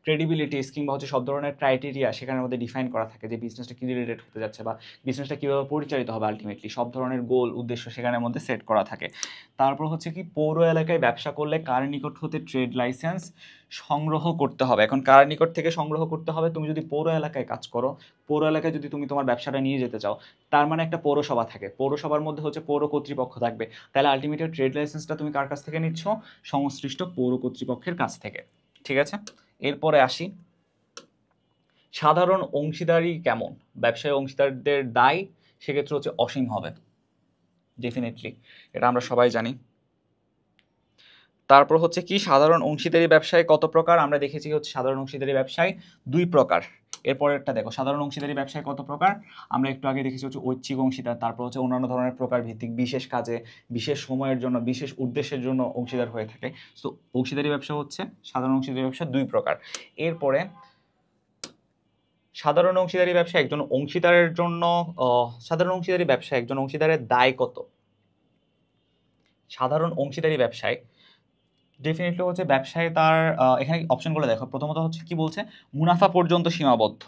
ক্রেডিবিলিটিস কিংবা হচ্ছে সব ধরনের ক্রাইটেরিয়া সেখানের মধ্যে ডিফাইন করা থাকে, যে বিজনেসটা কি রিলেটেড হতে যাচ্ছে বা বিজনেসটা কীভাবে পরিচালিত হবে, আলটিমেটলি সব ধরনের গোল উদ্দেশ্য সেখানের মধ্যে সেট করা থাকে। তারপর হচ্ছে কি পৌর এলাকায় ব্যবসা করলে কার নিকট হতে ট্রেড লাইসেন্স সংগ্রহ করতে হবে? এখন কার নিকট থেকে সংগ্রহ করতে হবে? তুমি যদি পৌর এলাকায় কাজ করো, পৌর এলাকায় যদি তুমি তোমার ব্যবসাটা নিয়ে যেতে চাও, তার মানে একটা পৌরসভা থাকে, পৌরসভার মধ্যে হচ্ছে পৌর কর্তৃপক্ষ থাকবে, তাহলে আলটিমেটলি ট্রেড লাইসেন্সটা তুমি কার কাছ থেকে নিচ্ছ? সংশ্লিষ্ট পৌর কর্তৃপক্ষের কাছ থেকে। ঠিক আছে, এরপরে আসি সাধারণ অংশীদারি কেমন? ব্যবসায়ী অংশীদারদের দায় সেক্ষেত্রে হচ্ছে অসীম হবে, ডেফিনেটলি, এটা আমরা সবাই জানি। তারপর হচ্ছে কি সাধারণ অংশীদারি ব্যবসায় কত প্রকার? আমরা দেখেছি হচ্ছে সাধারণ অংশীদারি ব্যবসায় 2 প্রকার। এরপরেরটা দেখো, সাধারণ অংশীদারি ব্যবসায় কত প্রকার? আমরা একটু আগে দেখেছি হচ্ছে ঐচ্ছিক অংশীদার, তারপর হচ্ছে অন্যান্য ধরনের প্রকার ভিত্তিক, বিশেষ কাজে বিশেষ সময়ের জন্য বিশেষ উদ্দেশ্যের জন্য অংশীদার হয়ে থাকে। সো অংশীদারি ব্যবসা হচ্ছে সাধারণ অংশীদারি ব্যবসা 2 প্রকার। এরপরে সাধারণ অংশীদারি ব্যবসা একজন অংশীদারের জন্য সাধারণ অংশীদারি ব্যবসা একজন অংশীদারের দায় কত? সাধারণ অংশীদারি ব্যবসায় ডেফিনেটলি হচ্ছে ব্যবসায় তার এখানে অপশনগুলো দেখো, প্রথমত হচ্ছে কি বলছে? মুনাফা পর্যন্ত সীমাবদ্ধ,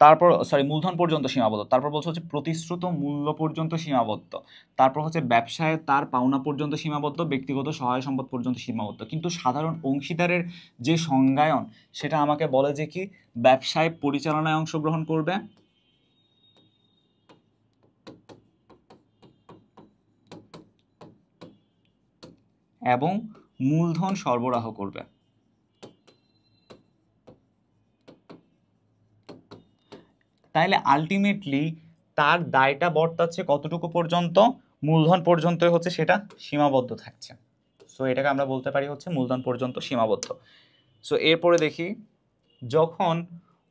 তারপর মূলধন পর্যন্ত সীমাবদ্ধ, তারপর বলছে হচ্ছে প্রতিশ্রুত মূল্য পর্যন্ত সীমাবদ্ধ, তারপর হচ্ছে ব্যবসায় তার পাওনা পর্যন্ত সীমাবদ্ধ, ব্যক্তিগত সহায় সম্পদ পর্যন্ত সীমাবদ্ধ। কিন্তু সাধারণ অংশীদারের যে সংজ্ঞায়ন সেটা আমাকে বলে যে কি ব্যবসায় পরিচালনায় অংশগ্রহণ করবে এবং মূলধন সরবরাহ করবে। তাইলে আলটিমেটলি তার দায়টা বর্তাচ্ছে কতটুকু পর্যন্ত? মূলধন পর্যন্তই হচ্ছে সেটা সীমাবদ্ধ থাকছে। সো এটাকে আমরা বলতে পারি হচ্ছে মূলধন পর্যন্ত সীমাবদ্ধ। সো এরপরে দেখি, যখন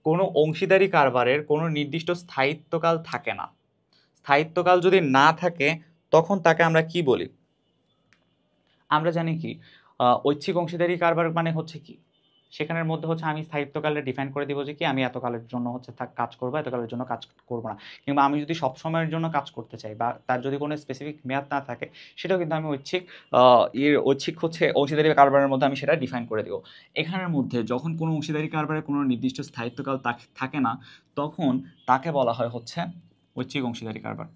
কোনো অংশীদারি কারবারের কোনো নির্দিষ্ট স্থায়িত্বকাল থাকে না, স্থায়িত্বকাল যদি না থাকে তখন তাকে আমরা কি বলি? আমরা জানি কি ঐচ্ছিক অংশীদারি কারবার মানে হচ্ছে কি, সেখানের মধ্যে হচ্ছে আমি স্থায়িত্বকালে ডিফাইন করে দিব যে কি আমি এত কালের জন্য হচ্ছে কাজ করবো, এত কালের জন্য কাজ করবো না। কিংবা আমি যদি সব সময়ের জন্য কাজ করতে চাই বা তার যদি কোনো স্পেসিফিক মেয়াদ না থাকে, সেটাও কিন্তু আমি ঐচ্ছিক হচ্ছে অংশীদারি কারবারের মধ্যে আমি সেটা ডিফাইন করে দেবো। এখানের মধ্যে যখন কোনো অংশীদারি কারবারের কোনো নির্দিষ্ট স্থায়িত্বকাল থাকে না, তখন তাকে বলা হয় হচ্ছে ঐচ্ছিক অংশীদারি কারবার।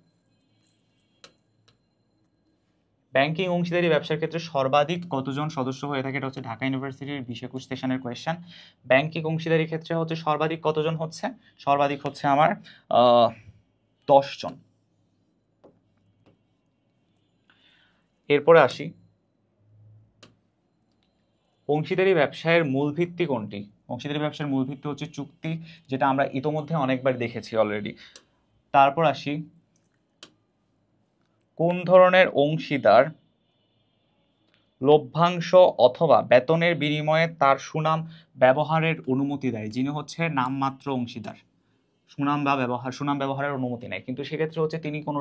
ব্যাংকিং অংশীদারি ব্যবসার ক্ষেত্রে সর্বাধিক কতজন সদস্য হয়ে থাকে? এটা হচ্ছে ঢাকা ইউনিভার্সিটির 20-21 সেশনের কোয়েশ্চেন। ব্যাংকিং অংশীদারি ক্ষেত্রে হচ্ছে সর্বাধিক কতজন হচ্ছে? সর্বাধিক হচ্ছে আমার 10 জন। এরপরে আসি, অংশীদারি ব্যবসায়ের মূল ভিত্তি কোনটি? অংশীদারি ব্যবসার মূল ভিত্তি হচ্ছে চুক্তি, যেটা আমরা ইতোমধ্যে অনেকবার দেখেছি অলরেডি। তারপর আসি, কোন ধরনের অংশীদার লভ্যাংশ অথবা বেতনের বিনিময়ে তার সুনাম ব্যবহারের অনুমতি দেয়? যিনি হচ্ছে নামমাত্র অংশীদার, সুনাম ব্যবহারের অনুমতি নেয়, কিন্তু সেক্ষেত্রে হচ্ছে তিনি কোনো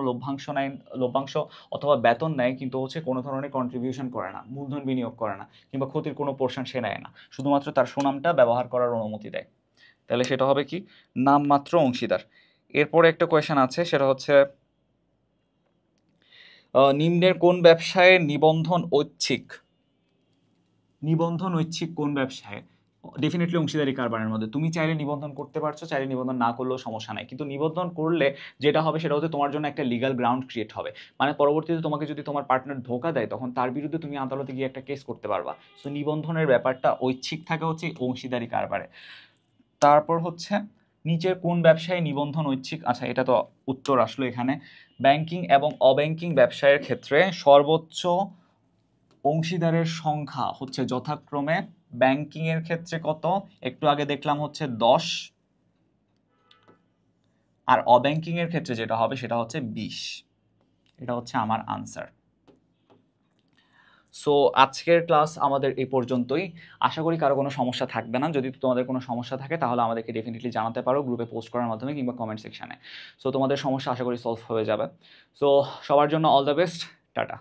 লভ্যাংশ অথবা বেতন নেয়, কিন্তু হচ্ছে কোনো ধরনের কন্ট্রিবিউশন করে না, মূলধন বিনিয়োগ করে না, কিংবা ক্ষতির কোনো পোর্শন সে নেয় না, শুধুমাত্র তার সুনামটা ব্যবহার করার অনুমতি দেয়। তাহলে সেটা হবে কি নামমাত্র অংশীদার। এরপরে একটা কোয়েশ্চেন আছে, সেটা হচ্ছে নিম্নের কোন ব্যবসায়ের নিবন্ধন ঐচ্ছিক? নিবন্ধন ঐচ্ছিক কোন ব্যবসায়? ডেফিনেটলি অংশীদারি কারবারের মধ্যে। তুমি চাইলে নিবন্ধন করতে পারছো, চাইলে নিবন্ধন না করলেও সমস্যা নাই, কিন্তু নিবন্ধন করলে যেটা হবে সেটা হচ্ছে তোমার জন্য একটা লিগ্যাল গ্রাউন্ড ক্রিয়েট হবে। মানে পরবর্তীতে তোমাকে যদি তোমার পার্টনার ধোঁকা দেয় তখন তার বিরুদ্ধে তুমি আদালতে গিয়ে একটা কেস করতে পারবা। সো নিবন্ধনের ব্যাপারটা ঐচ্ছিক থাকে হচ্ছে অংশীদারি কারবারে। তারপর হচ্ছে নিচের কোন ব্যবসায় নিবন্ধন ঐচ্ছিক? আচ্ছা, এটা তো উত্তর আসলো এখানে। ব্যাংকিং এবং অব্যাংকিং ব্যবসায়ের ক্ষেত্রে সর্বোচ্চ অংশীদারের সংখ্যা হচ্ছে যথাক্রমে ব্যাংকিং এর ক্ষেত্রে কত, একটু আগে দেখলাম হচ্ছে 10, আর অব্যাংকিং এর ক্ষেত্রে যেটা হবে সেটা হচ্ছে 20। এটা হচ্ছে আমার আনসার। সো আজকের ক্লাস আমাদের এই পর্যন্তই। আশা করি কারো কোনো সমস্যা থাকবে না। যদি তোমাদের কোনো সমস্যা থাকে তাহলে আমাদেরকে ডেফিনেটলি জানাতে পারো গ্রুপে পোস্ট করার মাধ্যমে কিংবা কমেন্ট সেকশনে। সো তোমাদের সমস্যা আশা করি সলভ হয়ে যাবে। সো সবার জন্য অল দ্য বেস্ট, টাটা।